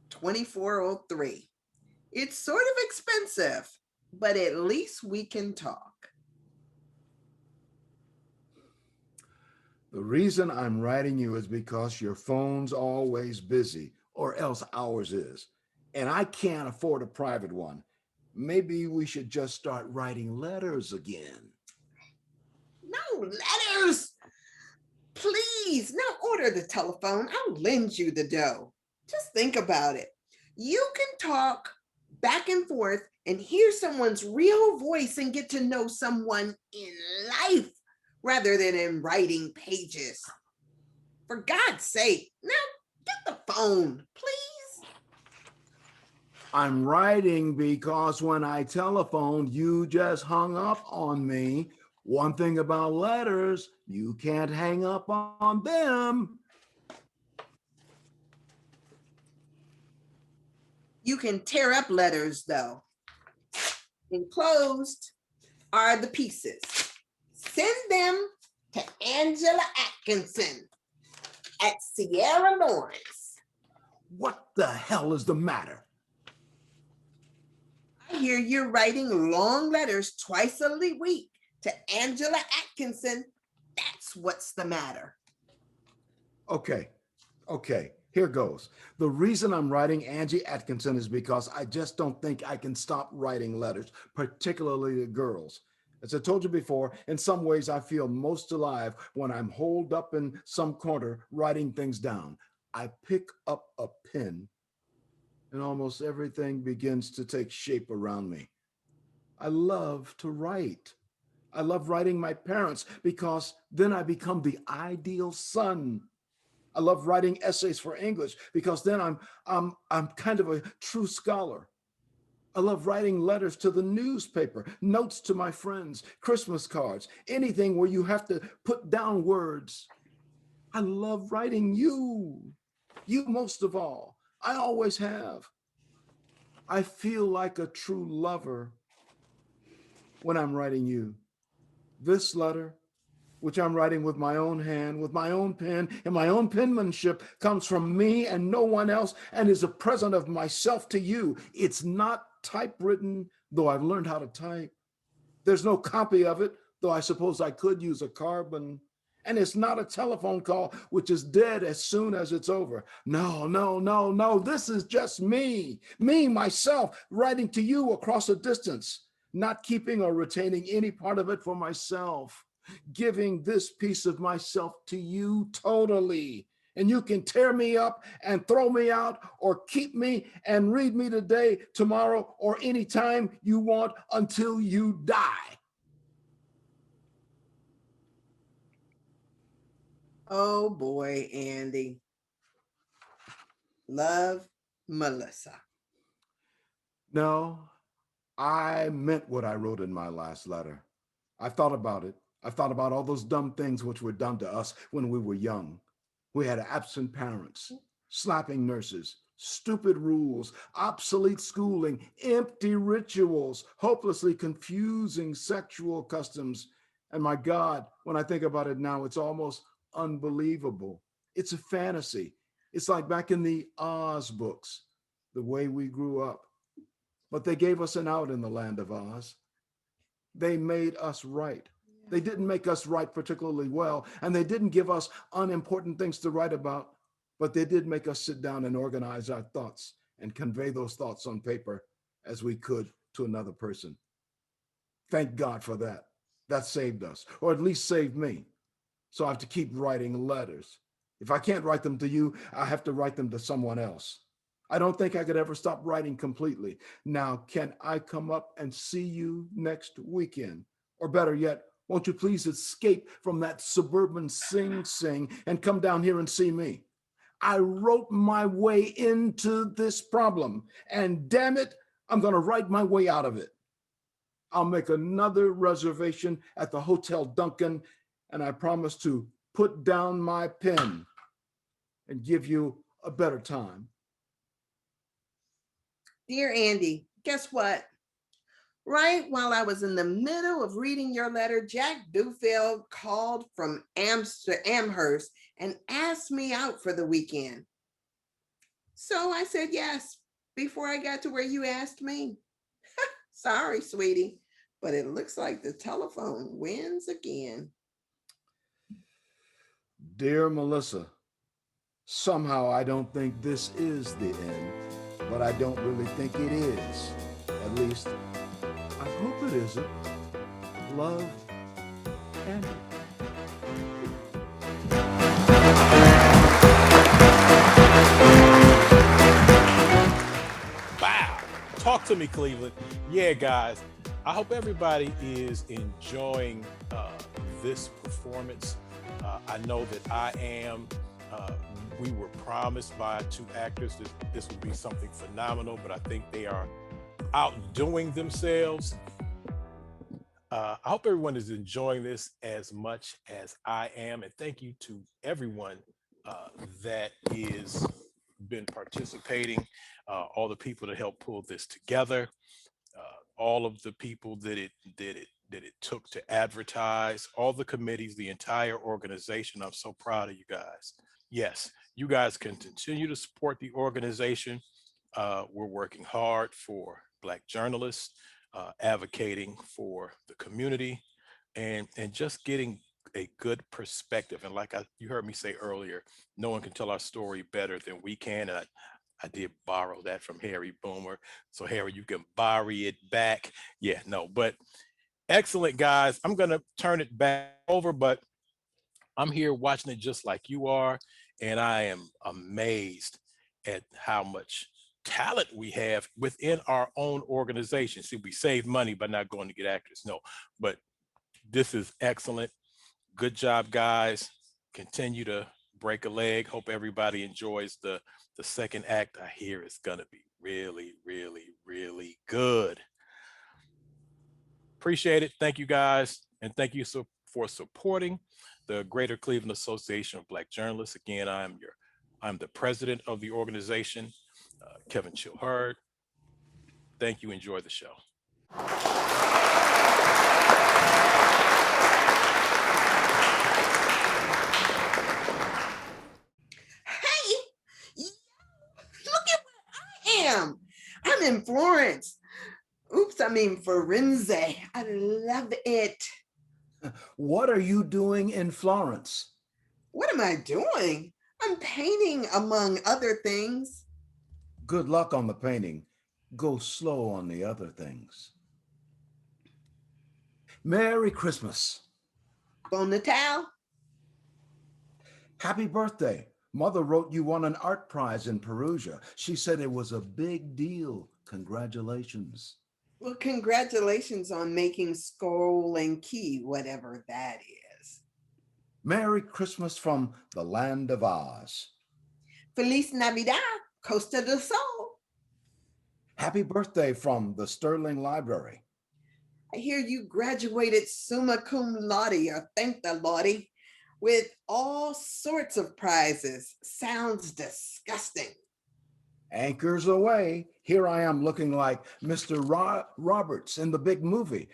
2403. It's sort of expensive, but at least we can talk. The reason I'm writing you is because your phone's always busy, or else ours is. And I can't afford a private one. Maybe we should just start writing letters again. No letters. Please, no, order the telephone. I'll lend you the dough. Just think about it. You can talk back and forth and hear someone's real voice and get to know someone in life rather than in writing pages. For God's sake, now get the phone, please. I'm writing because when I telephoned, you just hung up on me. One thing about letters, you can't hang up on them. You can tear up letters, though. Enclosed are the pieces. Send them to Angela Atkinson at Sierra Lawrence. What the hell is the matter? I hear you're writing long letters twice a week to Angela Atkinson. That's what's the matter. Okay, here goes. The reason I'm writing Angie Atkinson is because I just don't think I can stop writing letters, particularly to girls. As I told you before, in some ways I feel most alive when I'm holed up in some corner writing things down. I pick up a pen and almost everything begins to take shape around me. I love to write. I love writing my parents because then I become the ideal son. I love writing essays for English because then I'm kind of a true scholar. I love writing letters to the newspaper, notes to my friends, Christmas cards, anything where you have to put down words. I love writing you most of all. I always have. I feel like a true lover when I'm writing you. This letter, which I'm writing with my own hand, with my own pen, and my own penmanship, comes from me and no one else, and is a present of myself to you. It's not typewritten, though I've learned how to type. There's no copy of it, though I suppose I could use a carbon. And it's not a telephone call, which is dead as soon as it's over. No. This is just me, myself, writing to you across a distance, not keeping or retaining any part of it for myself, giving this piece of myself to you totally. And you can tear me up and throw me out or keep me and read me today, tomorrow, or anytime you want until you die. Oh boy, Andy. Love, Melissa. No, I meant what I wrote in my last letter. I thought about it. I thought about all those dumb things which were done to us when we were young. We had absent parents, slapping nurses, stupid rules, obsolete schooling, empty rituals, hopelessly confusing sexual customs. And my God, when I think about it now, it's almost unbelievable. It's a fantasy. It's like back in the Oz books, the way we grew up. But they gave us an out in the land of Oz. They made us right. They didn't make us write particularly well, and they didn't give us unimportant things to write about, but they did make us sit down and organize our thoughts and convey those thoughts on paper as we could to another person. Thank God for that. That saved us, or at least saved me. So I have to keep writing letters. If I can't write them to you, I have to write them to someone else. I don't think I could ever stop writing completely. Now, can I come up and see you next weekend? Or better yet, won't you please escape from that suburban Sing Sing and come down here and see me? I wrote my way into this problem, and damn it, I'm going to write my way out of it. I'll make another reservation at the Hotel Duncan, and I promise to put down my pen and give you a better time. Dear Andy, guess what? Right while I was in the middle of reading your letter, Jack Duffield called from Amherst and asked me out for the weekend. So I said yes before I got to where you asked me. Sorry, sweetie, but it looks like the telephone wins again. Dear Melissa, somehow I don't think this is the end, but I don't really think it is. At least, I hope it isn't. Love, Andy. Wow. Talk to me, Cleveland. Yeah, guys. I hope everybody is enjoying this performance. I know that I am. We were promised by two actors that this would be something phenomenal, but I think they are outdoing themselves. I hope everyone is enjoying this as much as I am, and thank you to everyone that is been participating, all the people that helped pull this together, all of the people that it took to advertise, all the committees, the entire organization. I'm so proud of you guys. Yes, you guys can continue to support the organization. We're working hard for Black journalists, advocating for the community, and just getting a good perspective. And like you heard me say earlier, no one can tell our story better than we can. And I did borrow that from Harry Boomer. So Harry, you can borrow it back. Yeah, no, but excellent, guys. I'm going to turn it back over, but I'm here watching it just like you are. And I am amazed at how much talent we have within our own organization. See, we save money by not going to get actors. No, but this is excellent. Good job, guys. Continue to break a leg. Hope everybody enjoys the second act. I hear it's gonna be really, really, really good. Appreciate it. Thank you, guys, and thank you for supporting the Greater Cleveland Association of Black Journalists. Again, I'm the president of the organization, Kevin Chilhard. Thank you. Enjoy the show. Hey, look at where I am. I'm in Florence. Oops, I mean Firenze. I love it. What are you doing in Florence? What am I doing? I'm painting, among other things. Good luck on the painting. Go slow on the other things. Merry Christmas. Bon Natal. Happy birthday. Mother wrote you won an art prize in Perugia. She said it was a big deal. Congratulations. Well, congratulations on making Skull and Key, whatever that is. Merry Christmas from the land of Oz. Feliz Navidad, Costa del Sol. Happy birthday from the Sterling Library. I hear you graduated summa cum laude, or thank the Lordy, with all sorts of prizes. Sounds disgusting. Anchors away. Here I am looking like Mr. Roberts in the big movie.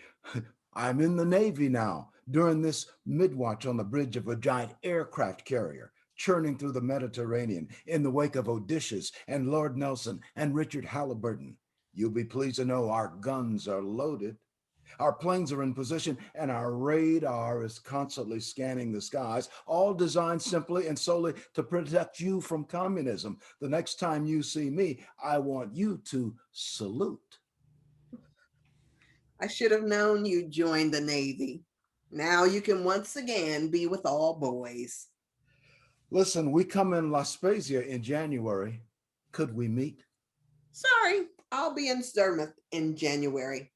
I'm in the Navy now during this midwatch on the bridge of a giant aircraft carrier, churning through the Mediterranean in the wake of Odysseus and Lord Nelson and Richard Halliburton. You'll be pleased to know our guns are loaded. Our planes are in position and our radar is constantly scanning the skies, all designed simply and solely to protect you from communism. The next time you see me, I want you to salute. I should have known you joined the Navy. Now you can once again be with all boys. Listen, we come in La Spezia in January. Could we meet? Sorry, I'll be in Zermatt in January.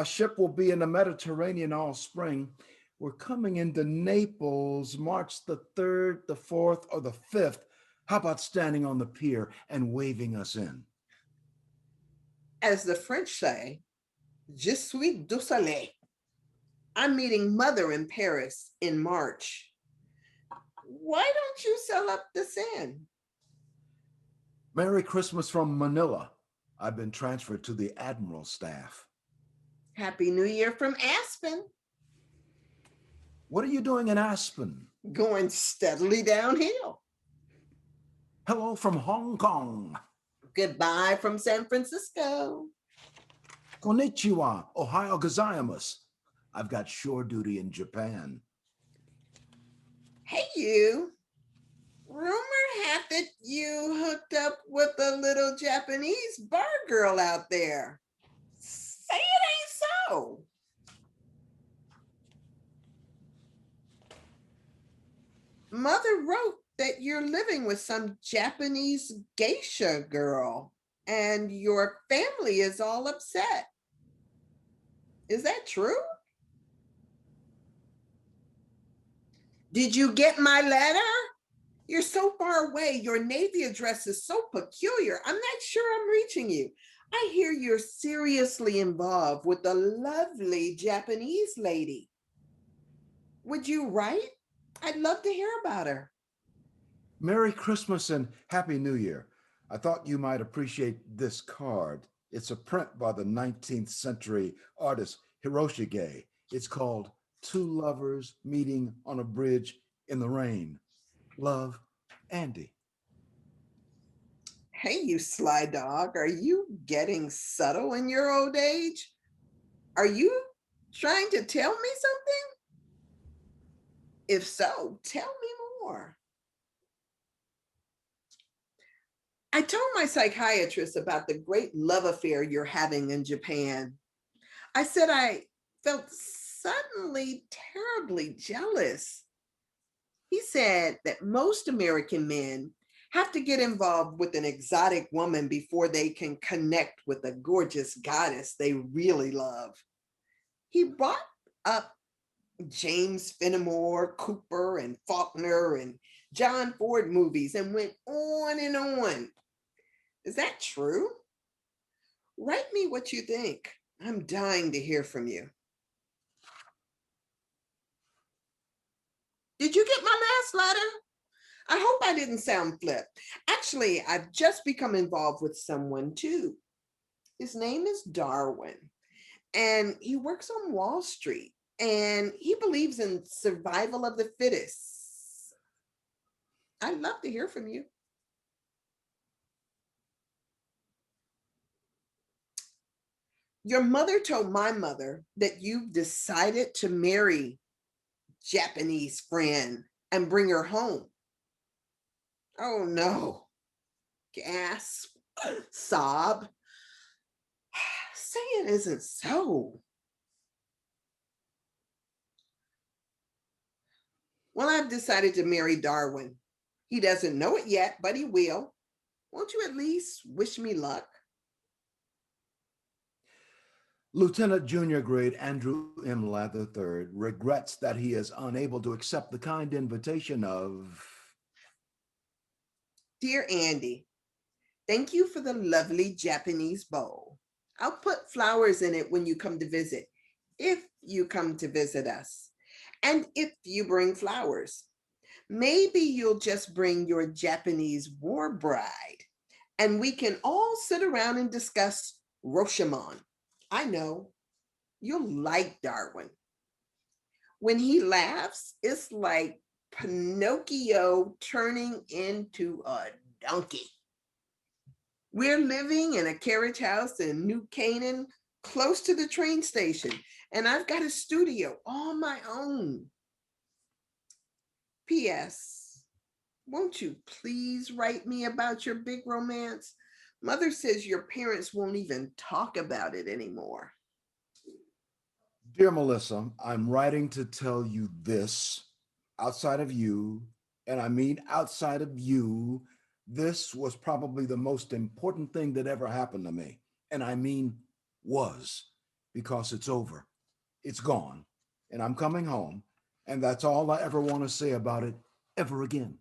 Ship will be in the Mediterranean all spring. We're coming into Naples March the 3rd, the 4th, or the 5th. How about standing on the pier and waving us in? As the French say, je suis du soleil. I'm meeting Mother in Paris in March. Why don't you sell up the sand? Merry Christmas from Manila. I've been transferred to the Admiral staff. Happy New Year from Aspen. What are you doing in Aspen? Going steadily downhill. Hello from Hong Kong. Goodbye from San Francisco. Konnichiwa, Ohio gozaimasu. I've got shore duty in Japan. Hey, you. Rumor hath it you hooked up with a little Japanese bar girl out there. Say it ain't so. Mother wrote that you're living with some Japanese geisha girl and your family is all upset. Is that true? Did you get my letter? You're so far away. Your Navy address is so peculiar. I'm not sure I'm reaching you. I hear you're seriously involved with a lovely Japanese lady. Would you write? I'd love to hear about her. Merry Christmas and Happy New Year. I thought you might appreciate this card. It's a print by the 19th century artist Hiroshige. It's called Two Lovers Meeting on a Bridge in the Rain. Love, Andy. Hey, you sly dog, are you getting subtle in your old age? Are you trying to tell me something? If so, tell me more. I told my psychiatrist about the great love affair you're having in Japan. I said I felt suddenly terribly jealous. He said that most American men have to get involved with an exotic woman before they can connect with a gorgeous goddess they really love. He brought up James Fenimore Cooper and Faulkner and John Ford movies and went on and on. Is that true? Write me what you think. I'm dying to hear from you. Did you get my last letter? I hope I didn't sound flip. Actually, I've just become involved with someone too. His name is Darwin, and he works on Wall Street, and he believes in survival of the fittest. I'd love to hear from you. Your mother told my mother that you've decided to marry Japanese friend and bring her home. Oh no. Gasp, sob. Say it isn't so. Well, I've decided to marry Darwin. He doesn't know it yet, but he will. Won't you at least wish me luck? Lieutenant Junior Grade Andrew M. Ladd III regrets that he is unable to accept the kind invitation of. Dear Andy, thank you for the lovely Japanese bowl. I'll put flowers in it when you come to visit, if you come to visit us, and if you bring flowers. Maybe you'll just bring your Japanese war bride, and we can all sit around and discuss Rashomon. I know you'll like Darwin. When he laughs, it's like Pinocchio turning into a donkey. We're living in a carriage house in New Canaan, close to the train station, and I've got a studio all my own. P.S. Won't you please write me about your big romance? Mother says your parents won't even talk about it anymore. Dear Melissa, I'm writing to tell you this outside of you, and I mean outside of you, this was probably the most important thing that ever happened to me. And I mean was, because it's over. It's gone. And I'm coming home. And that's all I ever want to say about it ever again.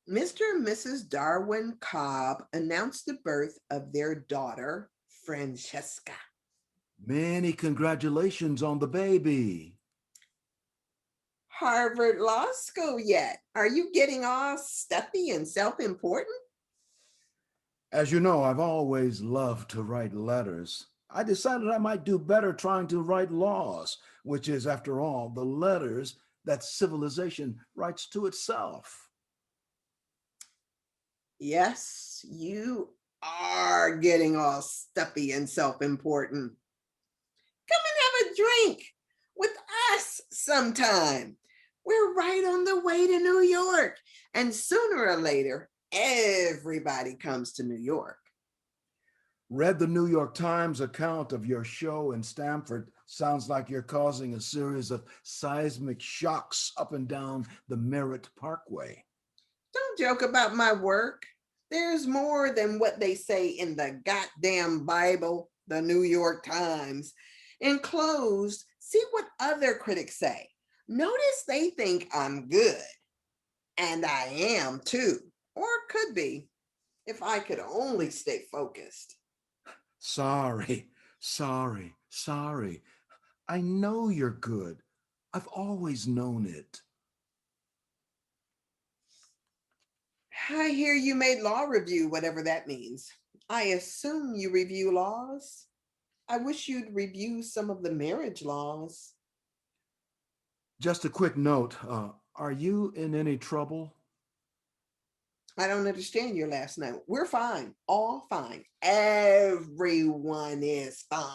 Mr. and Mrs. Darwin Cobb announced the birth of their daughter, Francesca. Many congratulations on the baby. Harvard Law School yet? Are you getting all stuffy and self-important? As you know, I've always loved to write letters. I decided I might do better trying to write laws, which is, after all, the letters that civilization writes to itself. Yes, you are getting all stuffy and self-important. Come and have a drink with us sometime. We're right on the way to New York, and sooner or later, everybody comes to New York. Read the New York Times account of your show in Stamford. Sounds like you're causing a series of seismic shocks up and down the Merritt Parkway. Don't joke about my work. There's more than what they say in the goddamn Bible, the New York Times. Enclosed, see what other critics say. Notice they think I'm good, and I am too, or could be, if I could only stay focused. Sorry, sorry. I know you're good. I've always known it. I hear you made law review, whatever that means. I assume you review laws. I wish you'd review some of the marriage laws. Just a quick note, are you in any trouble? I don't understand your last note. We're fine, all fine. Everyone is fine.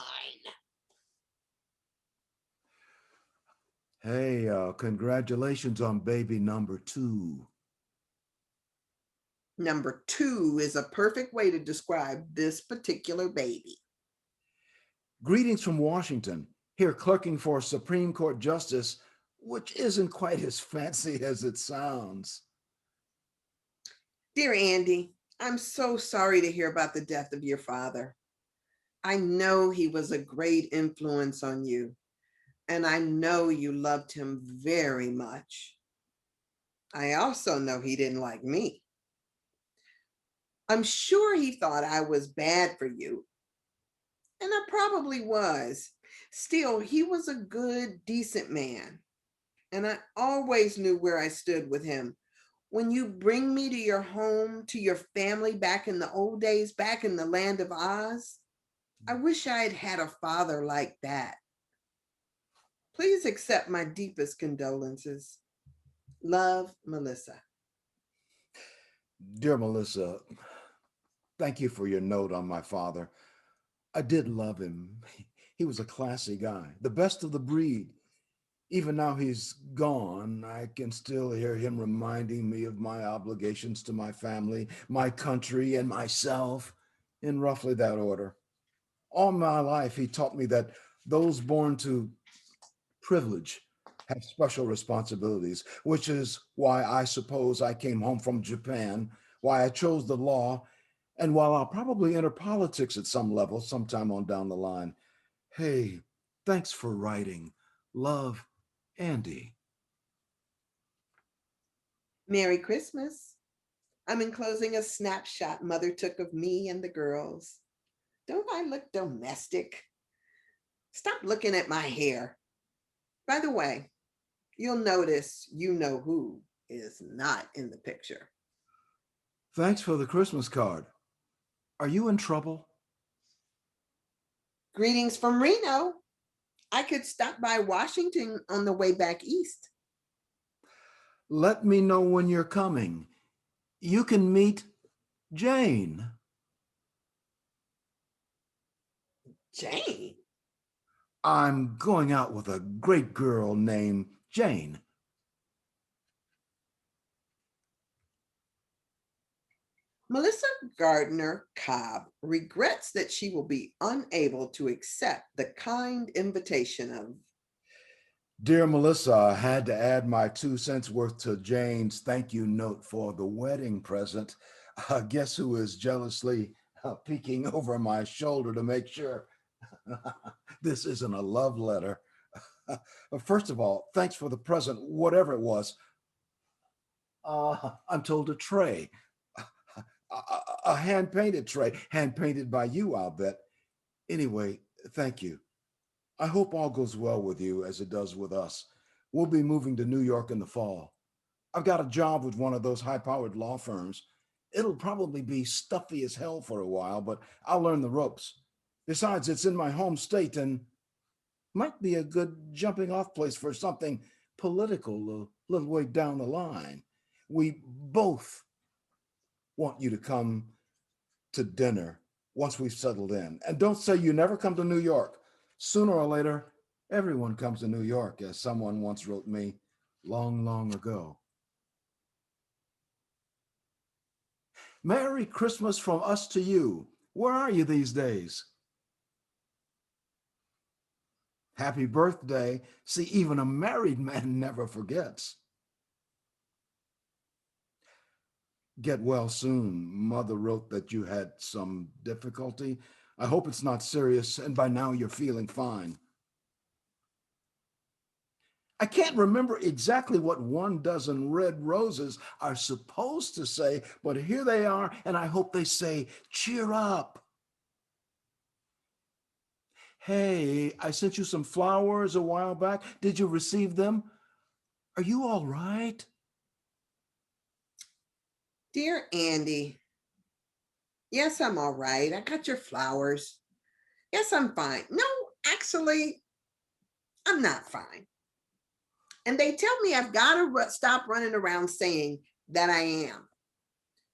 Hey, congratulations on baby number 2. Number 2 is a perfect way to describe this particular baby. Greetings from Washington, here clerking for Supreme Court Justice, which isn't quite as fancy as it sounds. Dear Andy, I'm so sorry to hear about the death of your father. I know he was a great influence on you, and I know you loved him very much. I also know he didn't like me. I'm sure he thought I was bad for you, and I probably was. Still, he was a good, decent man, and I always knew where I stood with him. When you bring me to your home, to your family back in the old days, back in the land of Oz, I wish I had had a father like that. Please accept my deepest condolences. Love, Melissa. Dear Melissa, thank you for your note on my father. I did love him. He was a classy guy, the best of the breed. Even now he's gone, I can still hear him reminding me of my obligations to my family, my country, and myself, in roughly that order. All my life, he taught me that those born to privilege have special responsibilities, which is why I suppose I came home from Japan, why I chose the law, and while I'll probably enter politics at some level sometime on down the line. Hey, thanks for writing. Love, Andy. Merry Christmas. I'm enclosing a snapshot Mother took of me and the girls. Don't I look domestic? Stop looking at my hair. By the way, you'll notice you know who is not in the picture. Thanks for the Christmas card. Are you in trouble? Greetings from Reno. I could stop by Washington on the way back east. Let me know when you're coming. You can meet Jane. Jane? I'm going out with a great girl named Jane. Melissa Gardner Cobb regrets that she will be unable to accept the kind invitation of. Dear Melissa, I had to add my 2 cents worth to Jane's thank you note for the wedding present. Guess who is jealously peeking over my shoulder to make sure this isn't a love letter? First of all, thanks for the present, whatever it was. I'm told a tray, a hand painted tray, hand painted by you, I'll bet. Anyway, thank you. I hope all goes well with you as it does with us. We'll be moving to New York in the fall. I've got a job with one of those high powered law firms. It'll probably be stuffy as hell for a while, but I'll learn the ropes. Besides, it's in my home state and might be a good jumping off place for something political a little way down the line. We both want you to come to dinner once we've settled in. And don't say you never come to New York. Sooner or later, everyone comes to New York, as someone once wrote me long, long ago. Merry Christmas from us to you. Where are you these days? Happy birthday. See, even a married man never forgets. Get well soon. Mother wrote that you had some difficulty. I hope it's not serious, and by now you're feeling fine. I can't remember exactly what 1 dozen red roses are supposed to say, but here they are, and I hope they say, cheer up. Hey, I sent you some flowers a while back. Did you receive them? Are you all right? Dear Andy, yes, I'm all right. I got your flowers. Yes, I'm fine. No, actually, I'm not fine. And they tell me I've got to stop running around saying that I am.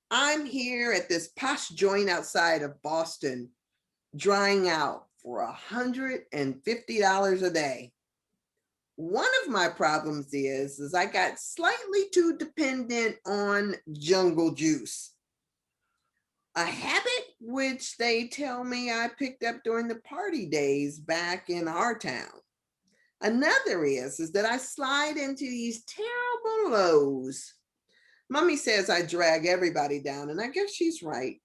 I'm here at this posh joint outside of Boston, drying out for $150 a day. One of my problems is I got slightly too dependent on jungle juice, a habit which they tell me I picked up during the party days back in our town. Another is that I slide into these terrible lows. Mommy says I drag everybody down, and I guess she's right.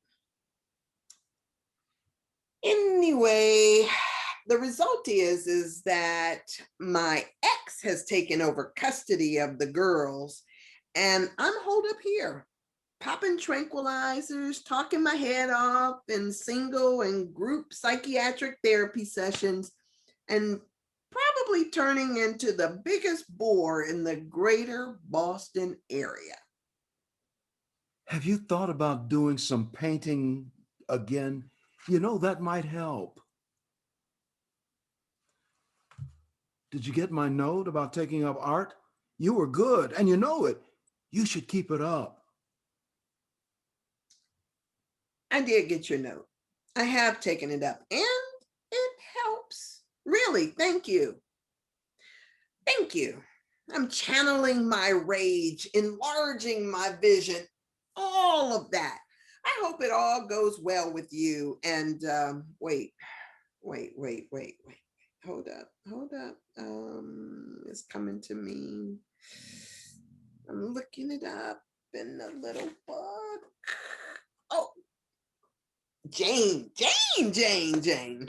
Anyway, the result is that my ex has taken over custody of the girls, and I'm holed up here, popping tranquilizers, talking my head off in single and group psychiatric therapy sessions, and probably turning into the biggest bore in the greater Boston area. Have you thought about doing some painting again? You know, that might help. Did you get my note about taking up art? You were good, and you know it. You should keep it up. I did get your note. I have taken it up, and it helps. Really, thank you. Thank you. I'm channeling my rage, enlarging my vision, all of that. I hope it all goes well with you. And wait. hold up. It's coming to me. I'm looking it up in the little book. Oh, Jane. I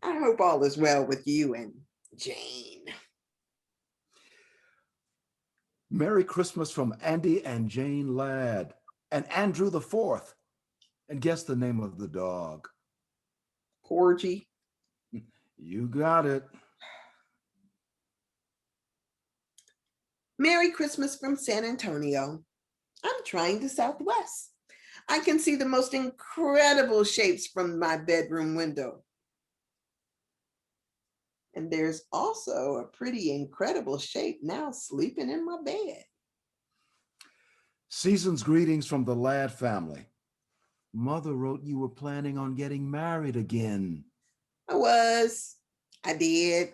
hope all is well with you and Jane. Merry Christmas from Andy and Jane Ladd and Andrew the Fourth. And guess the name of the dog. Porgy. You got it. Merry Christmas from San Antonio. I'm trying the Southwest. I can see the most incredible shapes from my bedroom window. And there's also a pretty incredible shape now sleeping in my bed. Season's greetings from the Ladd family. Mother wrote you were planning on getting married again. I did.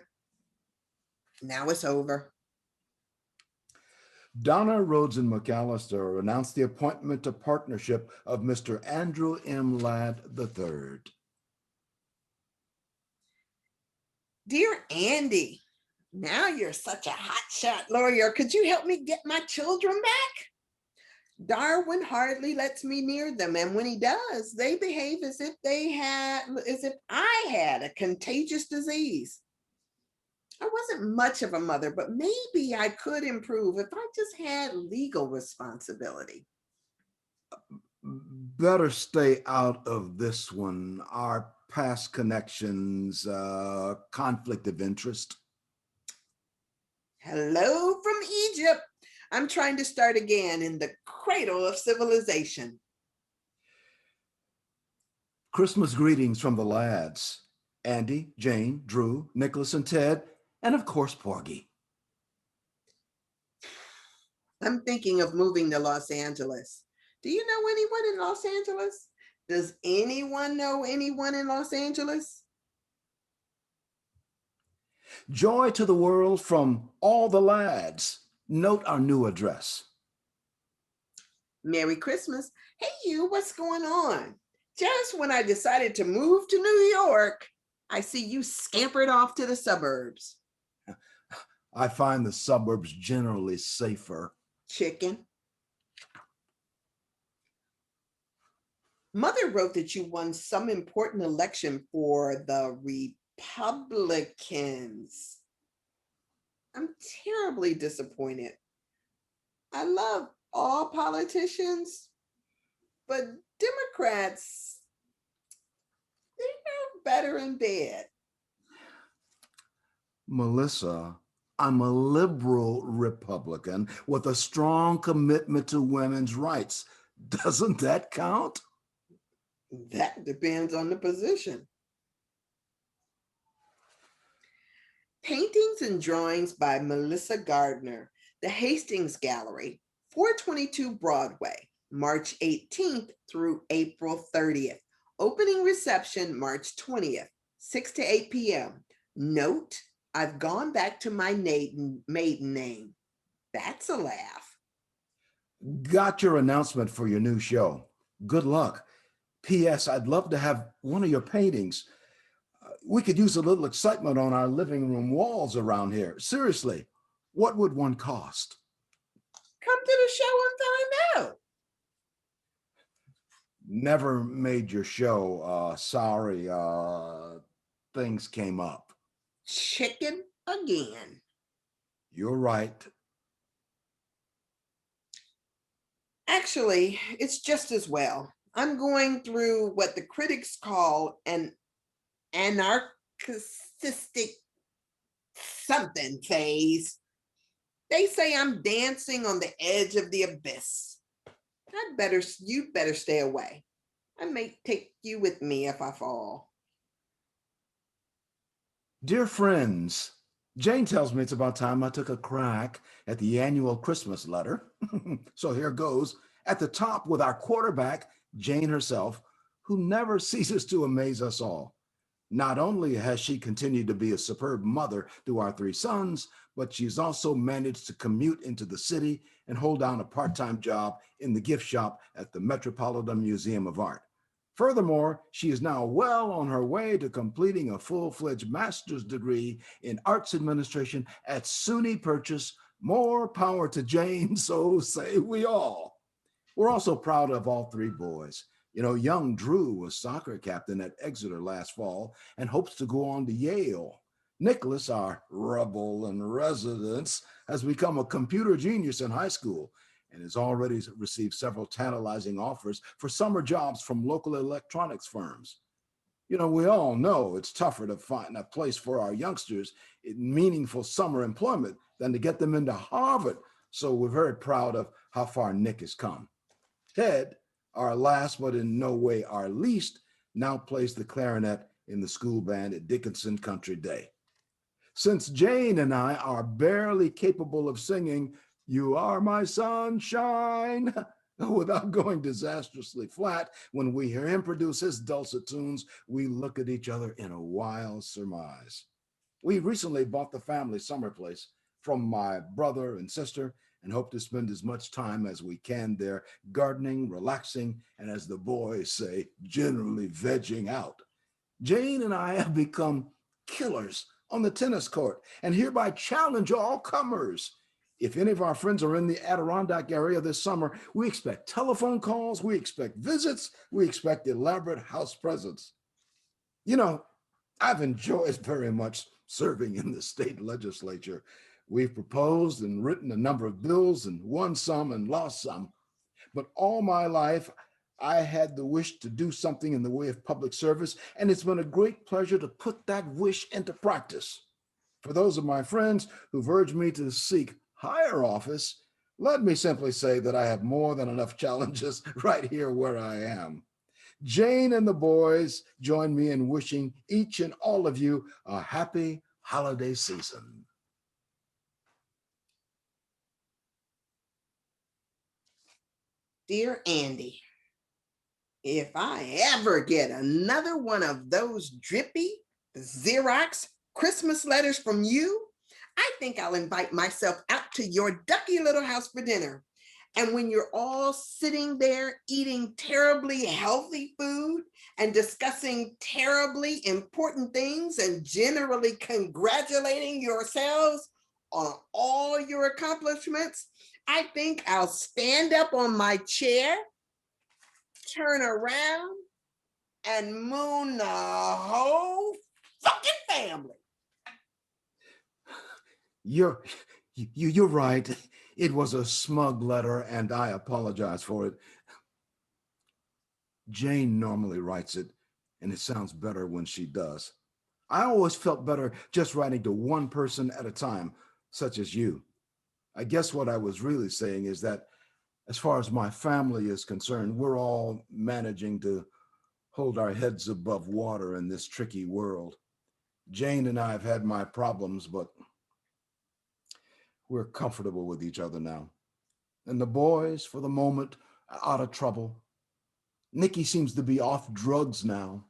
Now it's over. Donna Rhodes and McAllister announced the appointment to partnership of Mr. Andrew M. Ladd III. Dear Andy, now you're such a hotshot lawyer. Could you help me get my children back? Darwin hardly lets me near them, and when he does, they behave as if I had a contagious disease. I wasn't much of a mother, but maybe I could improve if I just had legal responsibility. Better stay out of this one. Our past connections, conflict of interest. Hello from Egypt. I'm trying to start again in the cradle of civilization. Christmas greetings from the Ladds. Andy, Jane, Drew, Nicholas, and Ted, and of course, Porgy. I'm thinking of moving to Los Angeles. Do you know anyone in Los Angeles? Does anyone know anyone in Los Angeles? Joy to the world from all the Ladds. Note our new address. Merry Christmas. Hey, you, what's going on? Just when I decided to move to New York, I see you scampered off to the suburbs. I find the suburbs generally safer. Chicken. Mother wrote that you won some important election for the Republicans. I'm terribly disappointed. I love all politicians, but Democrats, they're better in bed. Melissa, I'm a liberal Republican with a strong commitment to women's rights. Doesn't that count? That depends on the position. Paintings and drawings by Melissa Gardner, the Hastings Gallery, 422 Broadway, March 18th through April 30th. Opening reception, March 20th, 6 to 8 p.m. Note, I've gone back to my maiden name. That's a laugh. Got your announcement for your new show. Good luck. P.S. I'd love to have one of your paintings. We could use a little excitement on our living room walls around here. Seriously, what would one cost? Come to the show and find out. Never made your show. Sorry, things came up. Chicken again. You're right. Actually, it's just as well. I'm going through what the critics call an anarchistic something phase. They say I'm dancing on the edge of the abyss. You'd better stay away. I may take you with me if I fall. Dear friends, Jane tells me it's about time I took a crack at the annual Christmas letter. So here goes. At the top with our quarterback, Jane herself, who never ceases to amaze us all. Not only has she continued to be a superb mother to our three sons, but she's also managed to commute into the city and hold down a part-time job in the gift shop at the Metropolitan Museum of Art. Furthermore, she is now well on her way to completing a full-fledged master's degree in arts administration at SUNY Purchase. More power to Jane, so say we all. We're also proud of all three boys. You know, young Drew was soccer captain at Exeter last fall and hopes to go on to Yale. Nicholas, our rebel in residence, has become a computer genius in high school and has already received several tantalizing offers for summer jobs from local electronics firms. You know, we all know it's tougher to find a place for our youngsters in meaningful summer employment than to get them into Harvard. So we're very proud of how far Nick has come. Ted, our last but in no way our least, now plays the clarinet in the school band at Dickinson Country Day. Since Jane and I are barely capable of singing "You Are My Sunshine" without going disastrously flat, when we hear him produce his dulcet tunes, we look at each other in a wild surmise. We recently bought the family summer place from my brother and sister and hope to spend as much time as we can there gardening, relaxing, and as the boys say, generally vegging out. Jane and I have become killers on the tennis court and hereby challenge all comers. If any of our friends are in the Adirondack area this summer, we expect telephone calls, we expect visits, we expect elaborate house presents. You know, I've enjoyed very much serving in the state legislature. We've proposed and written a number of bills and won some and lost some. But all my life, I had the wish to do something in the way of public service, and it's been a great pleasure to put that wish into practice. For those of my friends who've urged me to seek higher office, let me simply say that I have more than enough challenges right here where I am. Jane and the boys join me in wishing each and all of you a happy holiday season. Dear Andy, if I ever get another one of those drippy Xerox Christmas letters from you, I think I'll invite myself out to your ducky little house for dinner. And when you're all sitting there eating terribly healthy food and discussing terribly important things and generally congratulating yourselves on all your accomplishments, I think I'll stand up on my chair, turn around, and moon the whole fucking family. You're right. It was a smug letter, and I apologize for it. Jane normally writes it, and it sounds better when she does. I always felt better just writing to one person at a time, such as you. I guess what I was really saying is that as far as my family is concerned, we're all managing to hold our heads above water in this tricky world. Jane and I have had my problems, but we're comfortable with each other now. And the boys, for the moment, are out of trouble. Nikki seems to be off drugs now,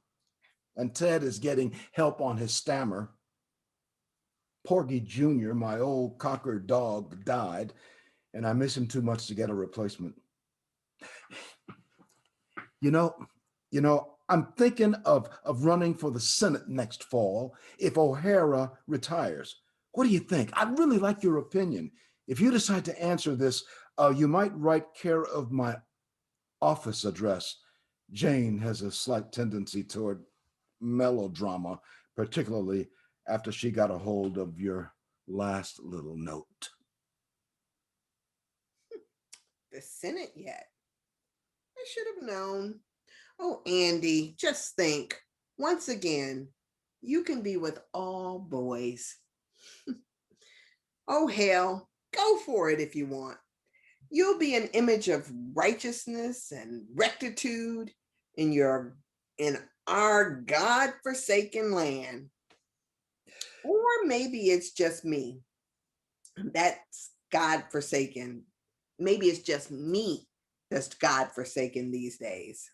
and Ted is getting help on his stammer. Porgy Jr., my old cocker dog, died, and I miss him too much to get a replacement. You know, I'm thinking of running for the Senate next fall if O'Hara retires. What do you think? I'd really like your opinion. If you decide to answer this, you might write care of my office address. Jane has a slight tendency toward melodrama, particularly after she got a hold of your last little note. The Senate yet? I should have known. Oh, Andy, just think. Once again, you can be with all boys. Oh, hell, go for it if you want. You'll be an image of righteousness and rectitude in our God-forsaken land. Or maybe it's just me. That's God-forsaken. Maybe it's just me that's God-forsaken these days.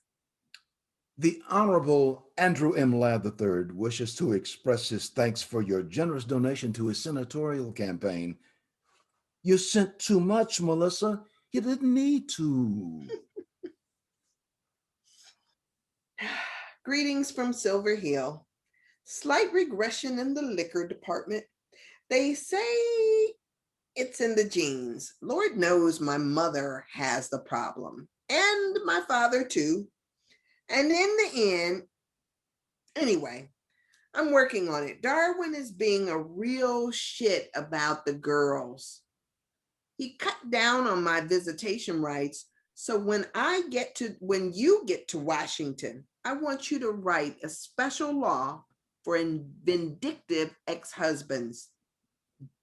The Honorable Andrew M. Ladd III wishes to express his thanks for your generous donation to his senatorial campaign. You sent too much, Melissa. You didn't need to. Greetings from Silver Hill. Slight regression in the liquor department. They say it's in the genes. Lord knows my mother has the problem, and my father too. And in the end, anyway, I'm working on it. Darwin is being a real shit about the girls. He cut down on my visitation rights. So when you get to Washington, I want you to write a special law for vindictive ex-husbands,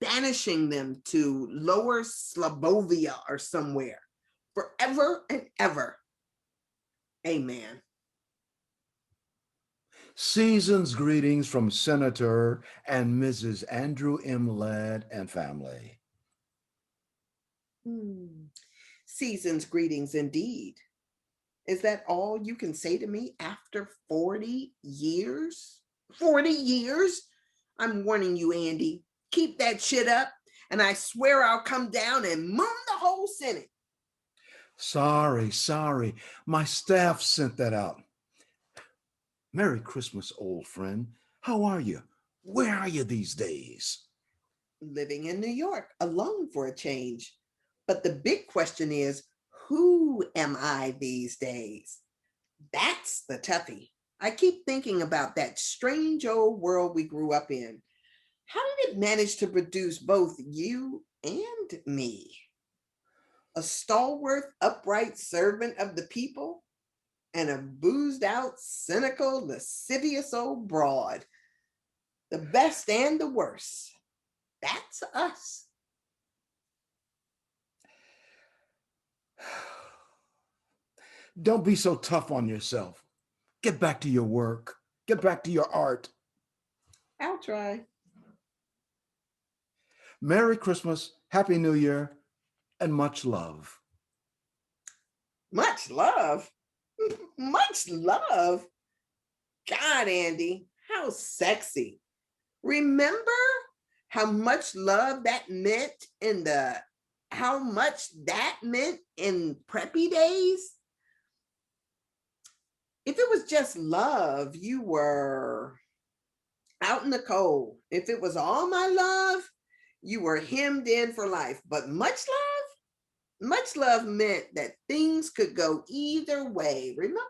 banishing them to Lower Slobovia or somewhere forever and ever. Amen. Season's greetings from Senator and Mrs. Andrew M. Ladd and family. Season's greetings indeed. Is that all you can say to me after 40 years? 40 years? I'm warning you, Andy. Keep that shit up, and I swear I'll come down and moon the whole Senate. Sorry. My staff sent that out. Merry Christmas, old friend. How are you? Where are you these days? Living in New York, alone for a change. But the big question is, who am I these days? That's the toughie. I keep thinking about that strange old world we grew up in. How did it manage to produce both you and me? A stalwart, upright servant of the people, and a boozed out, cynical, lascivious old broad. The best and the worst. That's us. Don't be so tough on yourself. Get back to your work. Get back to your art. I'll try. Merry Christmas, Happy New Year, and much love. Much love. Much love. God, Andy, how sexy. Remember how much love that meant in preppy days? If it was just love, you were out in the cold. If it was all my love, you were hemmed in for life. But much love meant that things could go either way. Remember?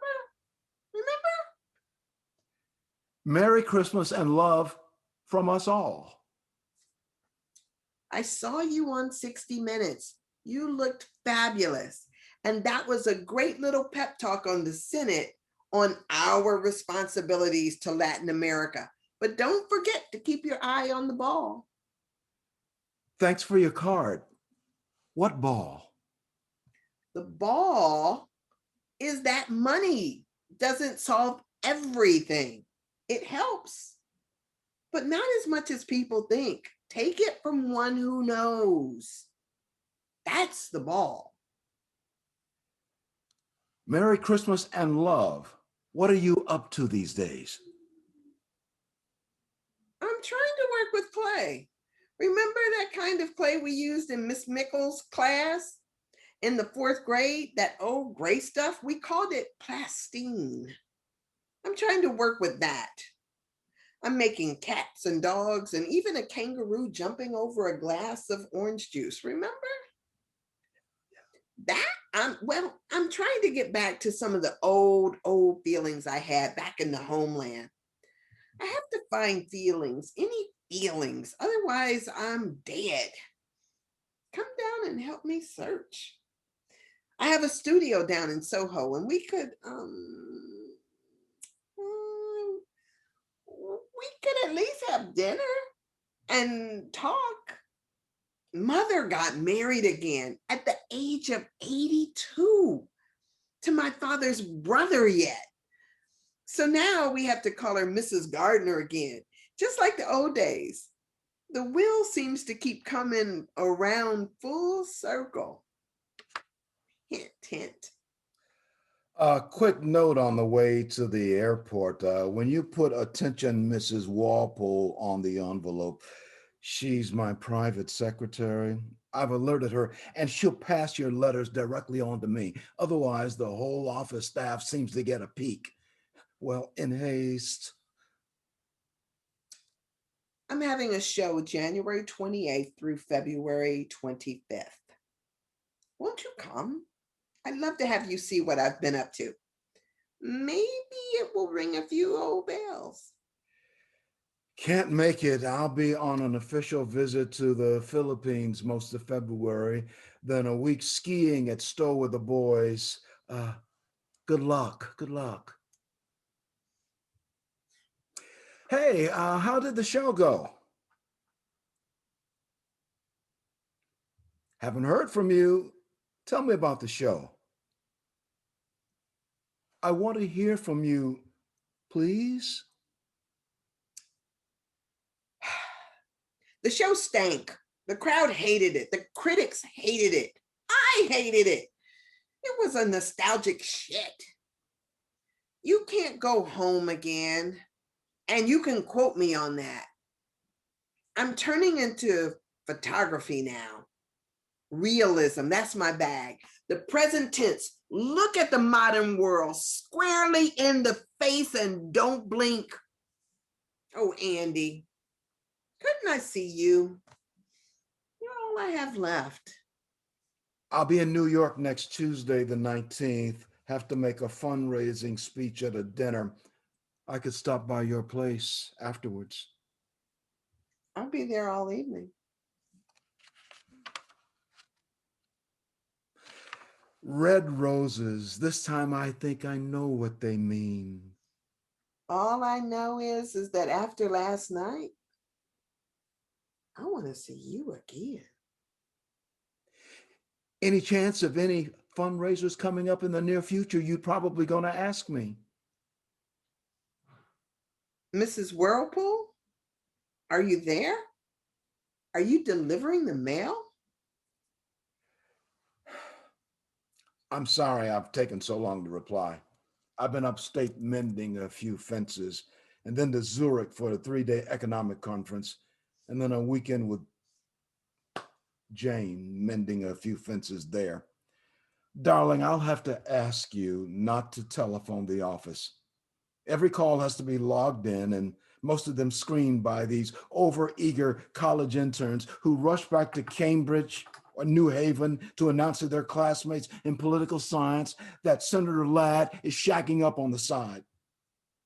Merry Christmas and love from us all. I saw you on 60 Minutes. You looked fabulous. And that was a great little pep talk on the Senate on our responsibilities to Latin America. But don't forget to keep your eye on the ball. Thanks for your card. What ball? The ball is that money doesn't solve everything. It helps, but not as much as people think. Take it from one who knows. That's the ball. Merry Christmas and love. What are you up to these days? I'm trying to work with clay. Remember that kind of clay we used in Miss Mickles' class in the 4th grade? That old gray stuff? We called it plastine. I'm trying to work with that. I'm making cats and dogs and even a kangaroo jumping over a glass of orange juice. Remember? I'm trying to get back to some of the old feelings I had back in the homeland. I have to find any feelings. Otherwise, I'm dead. Come down and help me search. I have a studio down in Soho, and we could at least have dinner and talk. Mother got married again at the age of 82 to my father's brother yet. So now we have to call her Mrs. Gardner again, just like the old days. The wheel seems to keep coming around full circle. Hint, hint. A quick note on the way to the airport. When you put "Attention, Mrs. Walpole" on the envelope, she's my private secretary. I've alerted her, and she'll pass your letters directly on to me. Otherwise, the whole office staff seems to get a peek. Well, in haste. I'm having a show January 28th through February 25th. Won't you come? I'd love to have you see what I've been up to. Maybe it will ring a few old bells. Can't make it. I'll be on an official visit to the Philippines most of February, then a week skiing at Stowe with the boys. Uh, Good luck. Good luck. Hey, how did the show go? Haven't heard from you. Tell me about the show. I want to hear from you, please. The show stank. The crowd hated it. The critics hated it. I hated it. It was a nostalgic shit. You can't go home again. And you can quote me on that. I'm turning into photography now. Realism, that's my bag. The present tense. Look at the modern world squarely in the face and don't blink. Oh, Andy, couldn't I see you? You're all I have left. I'll be in New York next Tuesday, the 19th. Have to make a fundraising speech at a dinner. I could stop by your place afterwards. I'll be there all evening. Red roses. This time I think I know what they mean. All I know is that after last night, I want to see you again. Any chance of any fundraisers coming up in the near future? You're probably going to ask me. Mrs. Whirlpool, are you there? Are you delivering the mail? I'm sorry I've taken so long to reply. I've been upstate mending a few fences, and then to Zurich for a 3-day economic conference, and then a weekend with Jane mending a few fences there. Darling, I'll have to ask you not to telephone the office. Every call has to be logged in, and most of them screened by these overeager college interns who rush back to Cambridge or New Haven to announce to their classmates in political science that Senator Ladd is shacking up on the side.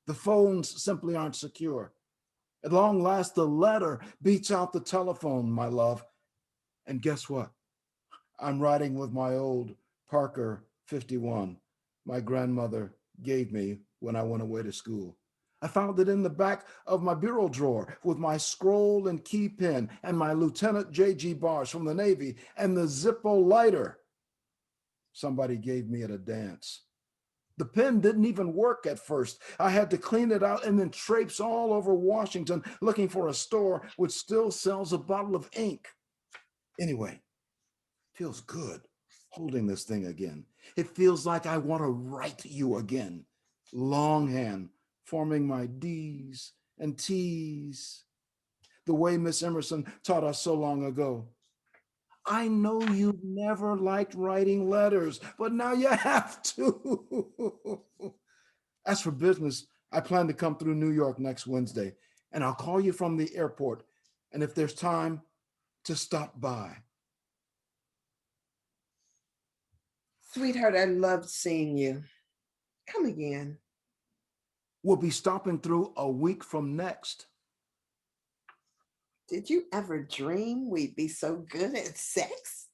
The phones simply aren't secure. At long last, the letter beats out the telephone, my love. And guess what? I'm riding with my old Parker 51 my grandmother gave me when I went away to school. I found it in the back of my bureau drawer with my scroll and key pen and my Lieutenant J.G. bars from the Navy and the Zippo lighter somebody gave me at a dance. The pen didn't even work at first. I had to clean it out and then traipse all over Washington looking for a store which still sells a bottle of ink. Anyway, feels good holding this thing again. It feels like I want to write you again. Longhand, forming my D's and T's, the way Miss Emerson taught us so long ago. I know you've never liked writing letters, but now you have to. As for business, I plan to come through New York next Wednesday, and I'll call you from the airport. And if there's time, to stop by. Sweetheart, I loved seeing you. Come again. We'll be stopping through a week from next. Did you ever dream we'd be so good at sex?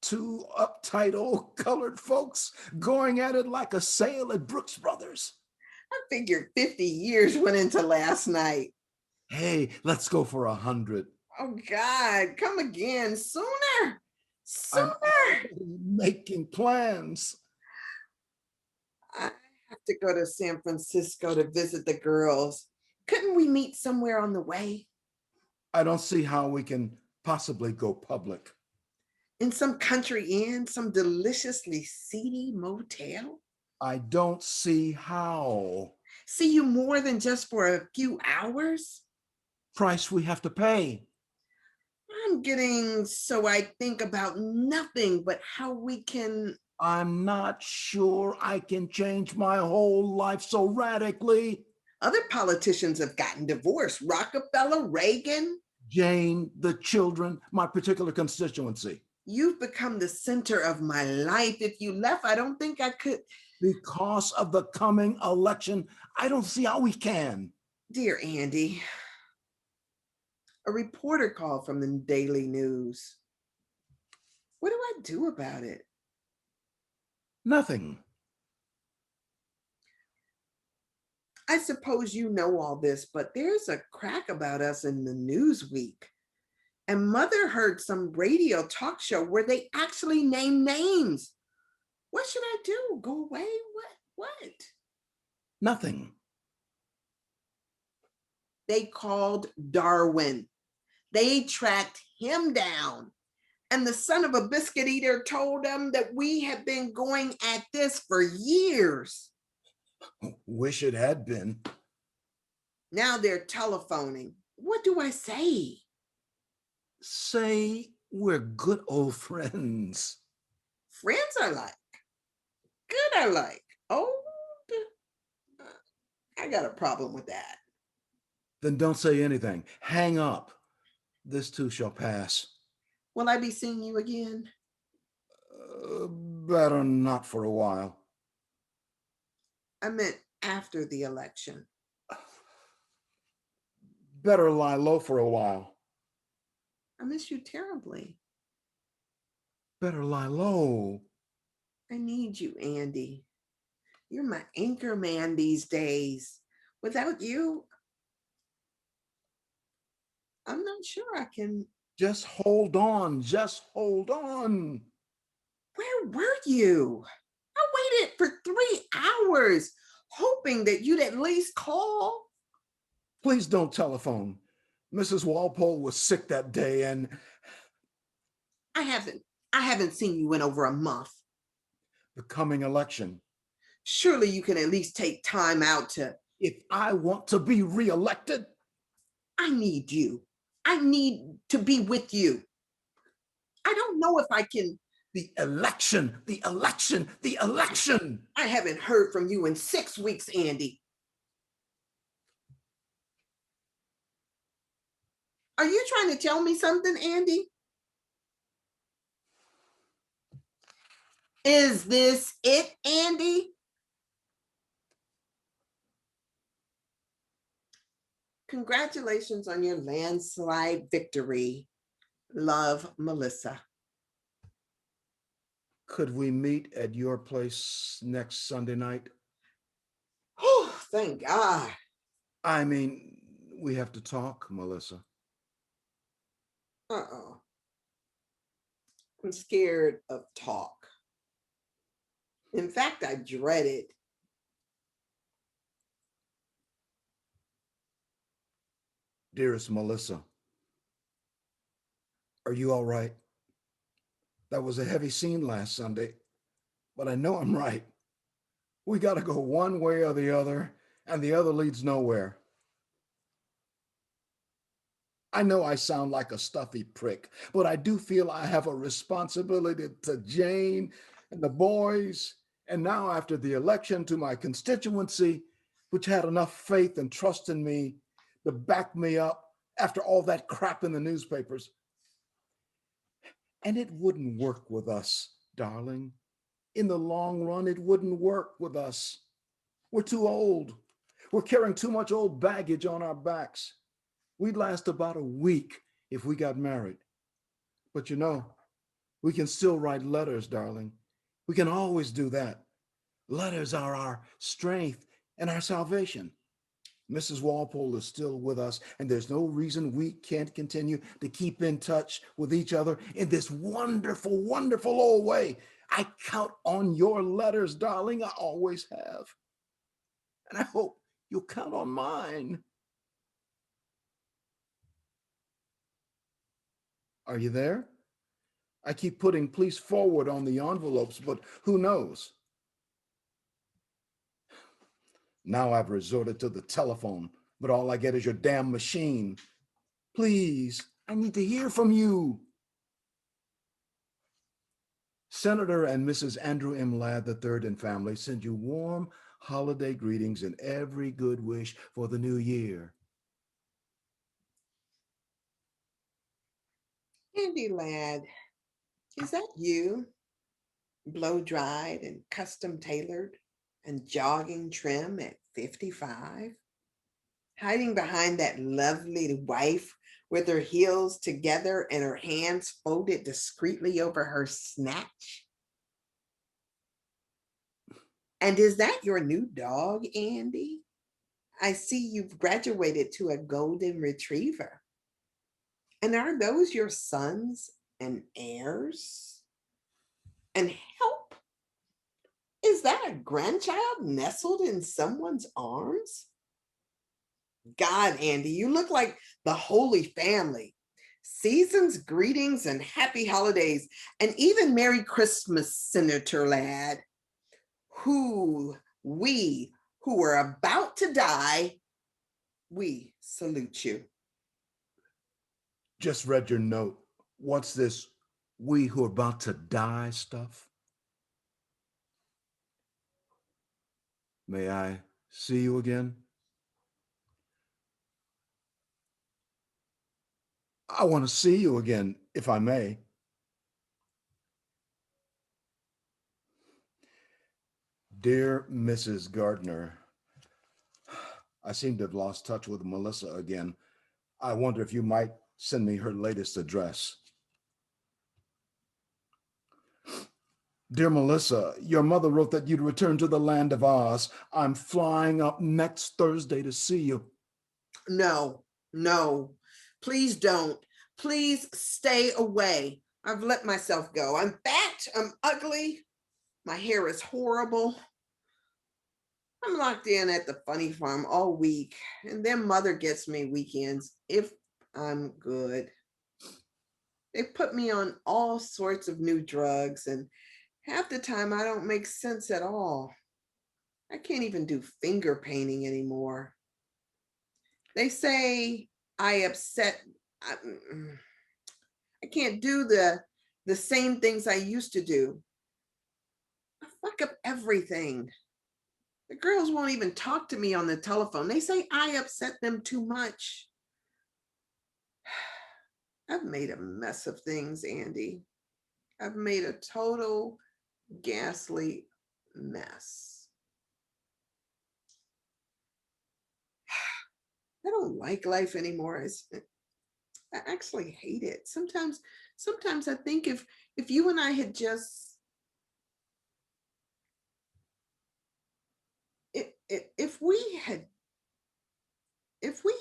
Two uptight old colored folks going at it like a sale at Brooks Brothers. I figured 50 years went into last night. Hey, let's go for 100. Oh God, come again sooner. I'm Sooner. making plans. I have to go to San Francisco to visit the girls. Couldn't we meet somewhere on the way? I don't see how we can possibly go public. In some country inn, some deliciously seedy motel? I don't see how. See you more than just for a few hours? Price we have to pay. I'm getting so I think about nothing but how we can I'm not sure I can change my whole life so radically. Other politicians have gotten divorced. Rockefeller, Reagan. Jane, the children, my particular constituency. You've become the center of my life. If you left, I don't think I could. Because of the coming election, I don't see how we can. Dear Andy, a reporter called from the Daily News. What do I do about it? Nothing. I suppose you know all this, but there's a crack about us in the Newsweek. And Mother heard some radio talk show where they actually name names. What should I do? Go away? What? Nothing. They called Darwin. They tracked him down. And the son of a biscuit eater told them that we have been going at this for years. Wish it had been. Now they're telephoning. What do I say? Say we're good old friends. Friends are like, good are like, old. I got a problem with that. Then don't say anything. Hang up. This too shall pass. Will I be seeing you again? Better not for a while. I meant after the election. Better lie low for a while. I miss you terribly. Better lie low. I need you, Andy. You're my anchor man these days. Without you, I'm not sure I can. Just hold on. Just hold on. Where were you? I waited for 3 hours, hoping that you'd at least call. Please don't telephone. Mrs. Walpole was sick that day, and I haven't seen you in over a month. the coming election. Surely you can at least take time out to. If I want to be reelected, I need you. I need to be with you. I don't know if I can. the election. I haven't heard from you in 6 weeks, Andy. Are you trying to tell me something, Andy? Is this it, Andy? Congratulations on your landslide victory. Love, Melissa. Could we meet at your place next Sunday night? Oh, thank God. I mean, we have to talk, Melissa. Uh-oh. I'm scared of talk. In fact, I dread it. Dearest Melissa, are you all right? That was a heavy scene last Sunday, but I know I'm right. We got to go one way or the other, and the other leads nowhere. I know I sound like a stuffy prick, but I do feel I have a responsibility to Jane and the boys, and now after the election to my constituency, which had enough faith and trust in me to back me up after all that crap in the newspapers. And it wouldn't work with us, darling. In the long run, it wouldn't work with us. We're too old. We're carrying too much old baggage on our backs. We'd last about a week if we got married. But you know, we can still write letters, darling. We can always do that. Letters are our strength and our salvation. Mrs. Walpole is still with us, and there's no reason we can't continue to keep in touch with each other in this wonderful, wonderful old way. I count on your letters, darling. I always have. And I hope you'll count on mine. Are you there? I keep putting please forward on the envelopes, but who knows? Now I've resorted to the telephone, but all I get is your damn machine. Please, I need to hear from you. Senator and Mrs. Andrew M. Ladd III and family send you warm holiday greetings and every good wish for the new year. Andy Ladd, is that you? Blow dried and custom tailored and jogging trim at 55? Hiding behind that lovely wife with her heels together and her hands folded discreetly over her snatch? And is that your new dog, Andy? I see you've graduated to a golden retriever. And are those your sons and heirs? And help, is that a grandchild nestled in someone's arms? God, Andy, you look like the Holy Family. Seasons, greetings, and happy holidays, and even Merry Christmas, Senator Ladd. We who are about to die, we salute you. Just read your note. What's this we who are about to die stuff? May I see you again? I want to see you again, if I may. Dear Mrs. Gardner, I seem to have lost touch with Melissa again. I wonder if you might send me her latest address. Dear Melissa, your mother wrote that you'd return to the land of Oz. I'm flying up next Thursday to see you. No, no, please don't. Please stay away. I've let myself go. I'm fat, I'm ugly, my hair is horrible. I'm locked in at the funny farm all week, and then mother gets me weekends if I'm good. They put me on all sorts of new drugs, and half the time I don't make sense at all. I can't even do finger painting anymore. They say I upset. I, I can't do the same things I used to do. I fuck up everything. The girls won't even talk to me on the telephone. They say I upset them too much. I've made a mess of things, Andy. I've made a total ghastly mess. I don't like life anymore. I actually hate it. Sometimes I think if you and I had just if we had if we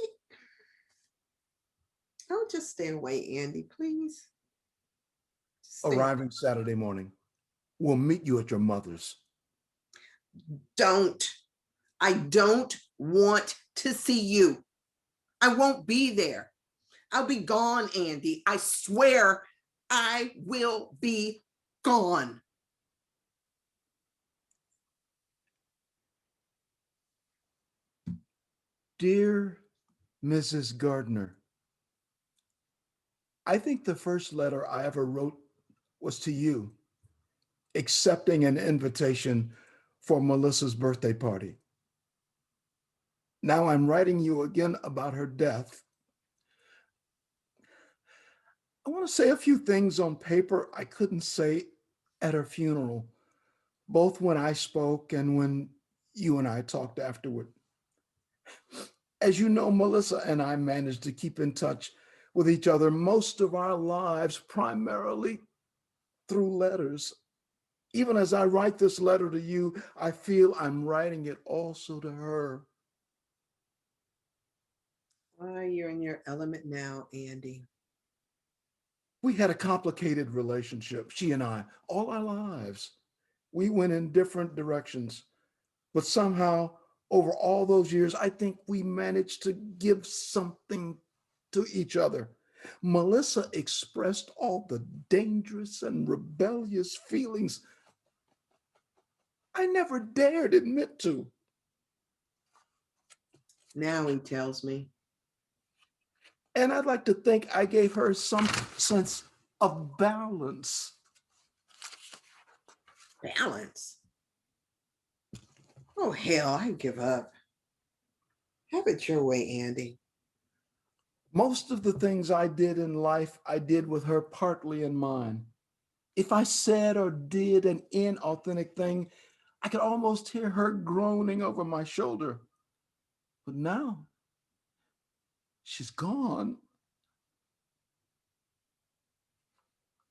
I'll just stay away, Andy, please. Just stay. Arriving Saturday morning. We'll meet you at your mother's. Don't. I don't want to see you. I won't be there. I'll be gone, Andy. I swear I will be gone. Dear Mrs. Gardner, I think the first letter I ever wrote was to you, accepting an invitation for Melissa's birthday party. Now I'm writing you again about her death. I want to say a few things on paper I couldn't say at her funeral, both when I spoke and when you and I talked afterward. As you know, Melissa and I managed to keep in touch with each other most of our lives, primarily through letters. Even as I write this letter to you, I feel I'm writing it also to her. You're in your element now, Andy. We had a complicated relationship, she and I, all our lives. We went in different directions, but somehow over all those years, I think we managed to give something to each other. Melissa expressed all the dangerous and rebellious feelings I never dared admit to. Now he tells me. And I'd like to think I gave her some sense of balance. Balance. Oh, hell, I give up. Have it your way, Andy. Most of the things I did in life, I did with her partly in mind. If I said or did an inauthentic thing, I could almost hear her groaning over my shoulder. But now she's gone.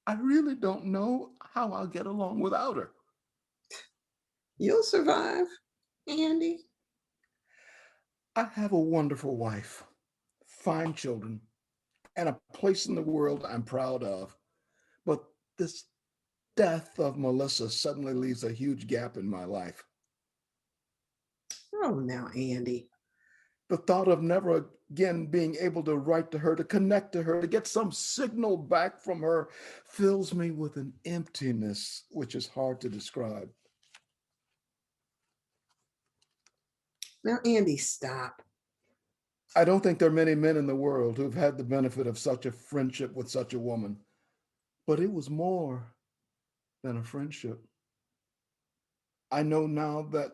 I really don't know how I'll get along without her. You'll survive, Andy. I have a wonderful wife, fine children, and a place in the world I'm proud of. But this death of Melissa suddenly leaves a huge gap in my life. Oh, now, Andy. The thought of never again being able to write to her, to connect to her, to get some signal back from her fills me with an emptiness which is hard to describe. Now, Andy, stop. I don't think there are many men in the world who've had the benefit of such a friendship with such a woman, but it was more than a friendship. I know now that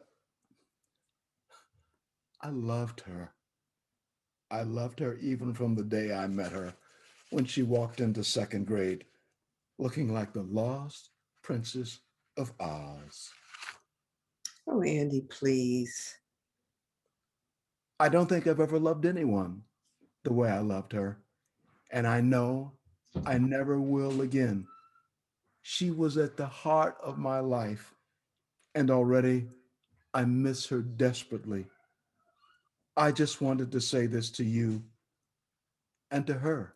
I loved her. I loved her even from the day I met her when she walked into second grade, looking like the lost Princess of Oz. Oh, Andy, please. I don't think I've ever loved anyone the way I loved her, and I know I never will again. She was at the heart of my life, and already I miss her desperately. I just wanted to say this to you and to her.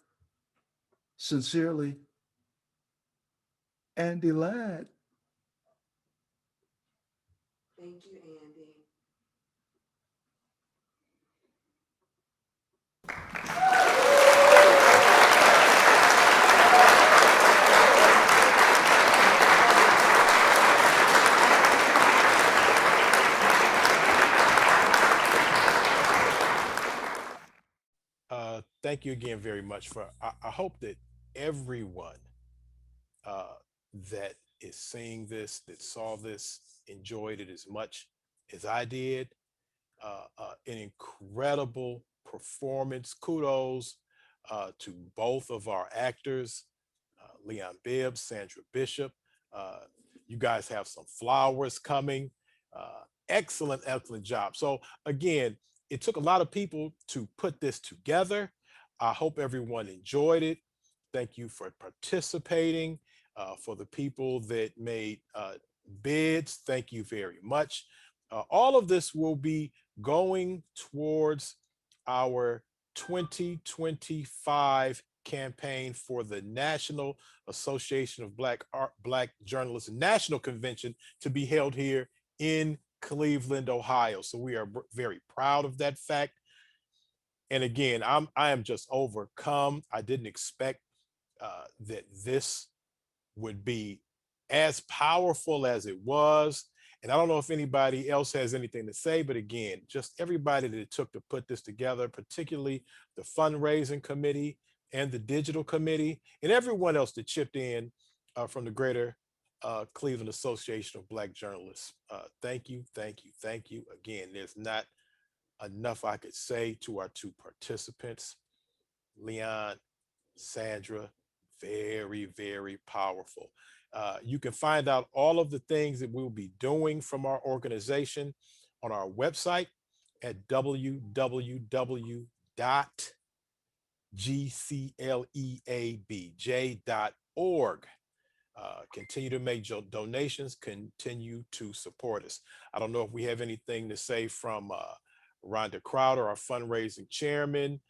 Sincerely, Andy Ladd. Thank you, Andy. Thank you again very much for. I hope that everyone uh, that is seeing this, that saw this, enjoyed it as much as I did. An incredible performance. Kudos to both of our actors, Leon Bibb, Sandra Bishop. Uh, you guys have some flowers coming. Excellent, excellent job. So, again, it took a lot of people to put this together. I hope everyone enjoyed it. Thank you for participating. For the people that made bids, thank you very much. All of this will be going towards our 2025 campaign for the National Association of Black Journalists National Convention to be held here in Cleveland, Ohio. So we are very proud of that fact. And again, I am just overcome. I didn't expect that this would be as powerful as it was. And I don't know if anybody else has anything to say, but again, just everybody that it took to put this together, particularly the fundraising committee and the digital committee, and everyone else that chipped in from the Greater Cleveland Association of Black Journalists. Thank you, thank you, thank you. Again, there's not enough I could say to our two participants, Leon, Sandra. Very, very powerful. You can find out all of the things that we'll be doing from our organization on our website at www.gcleabj.org. Continue to make donations, continue to support us. I don't know if we have anything to say from Rhonda Crowder, our fundraising chairman,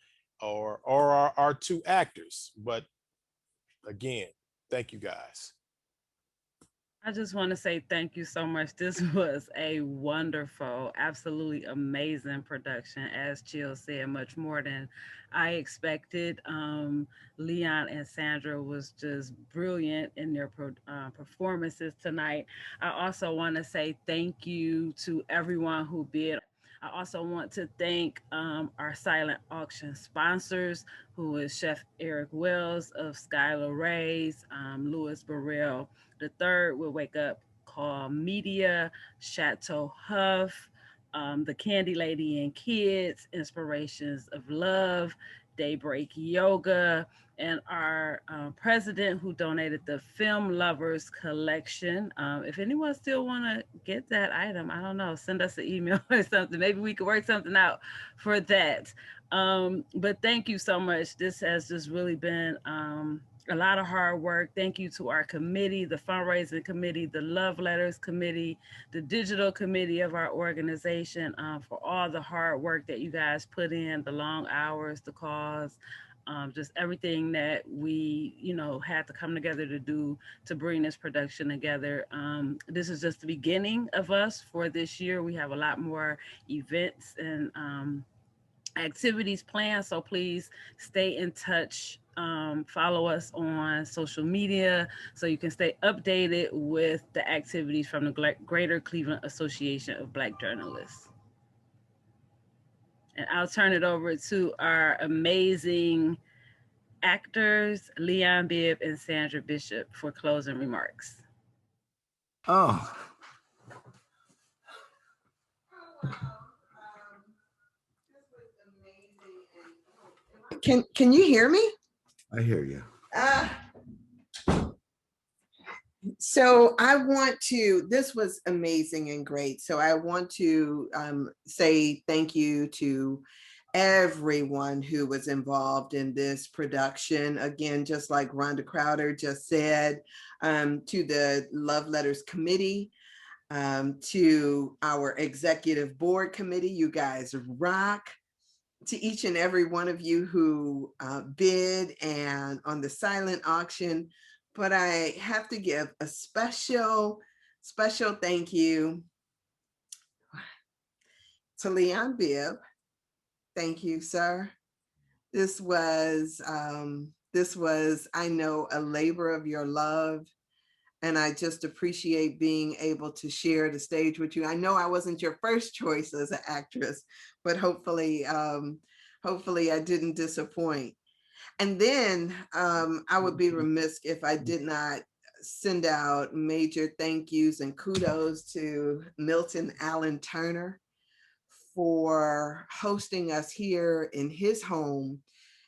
or our two actors, but again, thank you guys. I just want to say thank you so much. This was a wonderful, absolutely amazing production. As Chill said, much more than I expected. Leon and Sandra was just brilliant in their performances tonight. I also want to say thank you to everyone who bid. I also want to thank our silent auction sponsors, who is Chef Eric Wells of Skylar Rays, Louis Burrell the third will wake up Call Media, Chateau Huff, The Candy Lady and Kids, Inspirations of Love, Daybreak Yoga, and our president who donated the Film Lovers collection. If anyone still want to get that item, I don't know, send us an email or something. Maybe we could work something out for that. But thank you so much. This has just really been a lot of hard work. Thank you to our committee, the fundraising committee, the love letters committee, the digital committee of our organization, for all the hard work that you guys put in, the long hours, the calls, just everything that we, had to come together to do to bring this production together. This is just the beginning of us for this year. We have a lot more events and activities planned. So please stay in touch. Follow us on social media so you can stay updated with the activities from the Greater Cleveland Association of Black Journalists. And I'll turn it over to our amazing actors, Leon Bibb and Sandra Bishop, for closing remarks. Oh. Can you hear me? I hear you. So this was amazing and great. So I want to say thank you to everyone who was involved in this production. Again, just like Rhonda Crowder just said, to the Love Letters Committee, to our executive board committee, you guys rock. To each and every one of you who bid and on the silent auction. But I have to give a special thank you to Leon Bibb. Thank you, sir. This was, I know, a labor of your love. And I just appreciate being able to share the stage with you. I know I wasn't your first choice as an actress, but hopefully I didn't disappoint. And then I would be remiss if I did not send out major thank yous and kudos to Milton Allen Turner for hosting us here in his home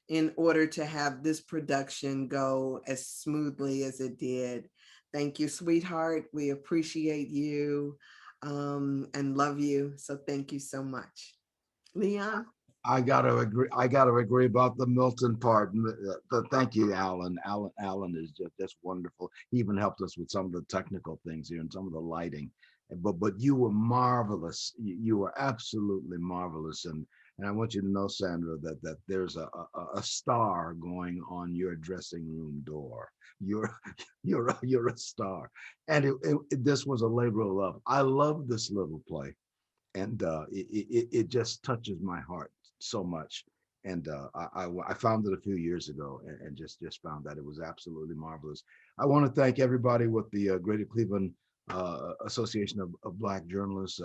in order to have this production go as smoothly as it did. Thank you, sweetheart. We appreciate you and love you. So thank you so much. Leon? I gotta agree about the Milton part. Thank you, Alan. Alan is just wonderful. He even helped us with some of the technical things here and some of the lighting. But you were marvelous. You were absolutely marvelous. And I want you to know, Sandra, that there's a star going on your dressing room door. You're a star. And this was a labor of love. I love this little play, and it just touches my heart so much. And I found it a few years ago, and just found that it was absolutely marvelous. I want to thank everybody with the Greater Cleveland Association of Black Journalists,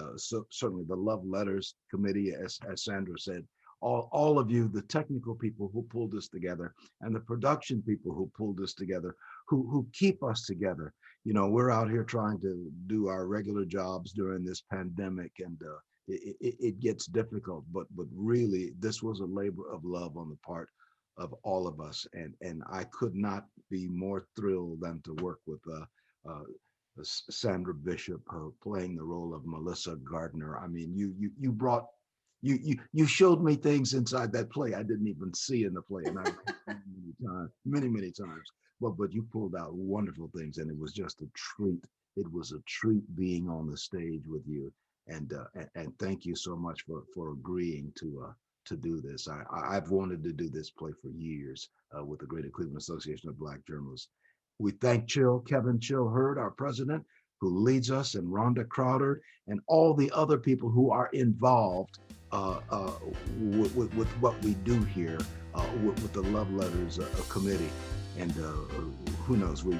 certainly the Love Letters Committee, as Sandra said, all of you, the technical people who pulled this together, and the production people who pulled this together, who keep us together. You know, we're out here trying to do our regular jobs during this pandemic, and it gets difficult, but really this was a labor of love on the part of all of us, and I could not be more thrilled than to work with Sandra Bishop playing the role of Melissa Gardner. I mean, you brought, you showed me things inside that play I didn't even see in the play, and I've many times. But you pulled out wonderful things, and it was just a treat. It was a treat being on the stage with you, and thank you so much for agreeing to do this. I've wanted to do this play for years with the Greater Cleveland Association of Black Journalists. We thank Kevin Chill Hurd, our president, who leads us, and Rhonda Crowder, and all the other people who are involved with what we do here with the Love Letters Committee. And who knows, we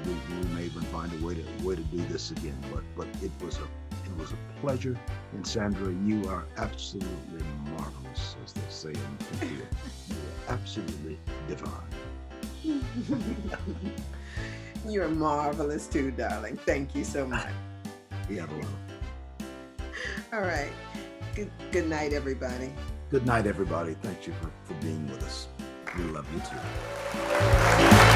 may even find a way to do this again. But it was a pleasure. And Sandra, you are absolutely marvelous, as they say in the field. You are absolutely divine. You're marvelous too, darling. Thank you so much. He had a little. All right. Good night, everybody. Good night, everybody. Thank you for being with us. We love you too.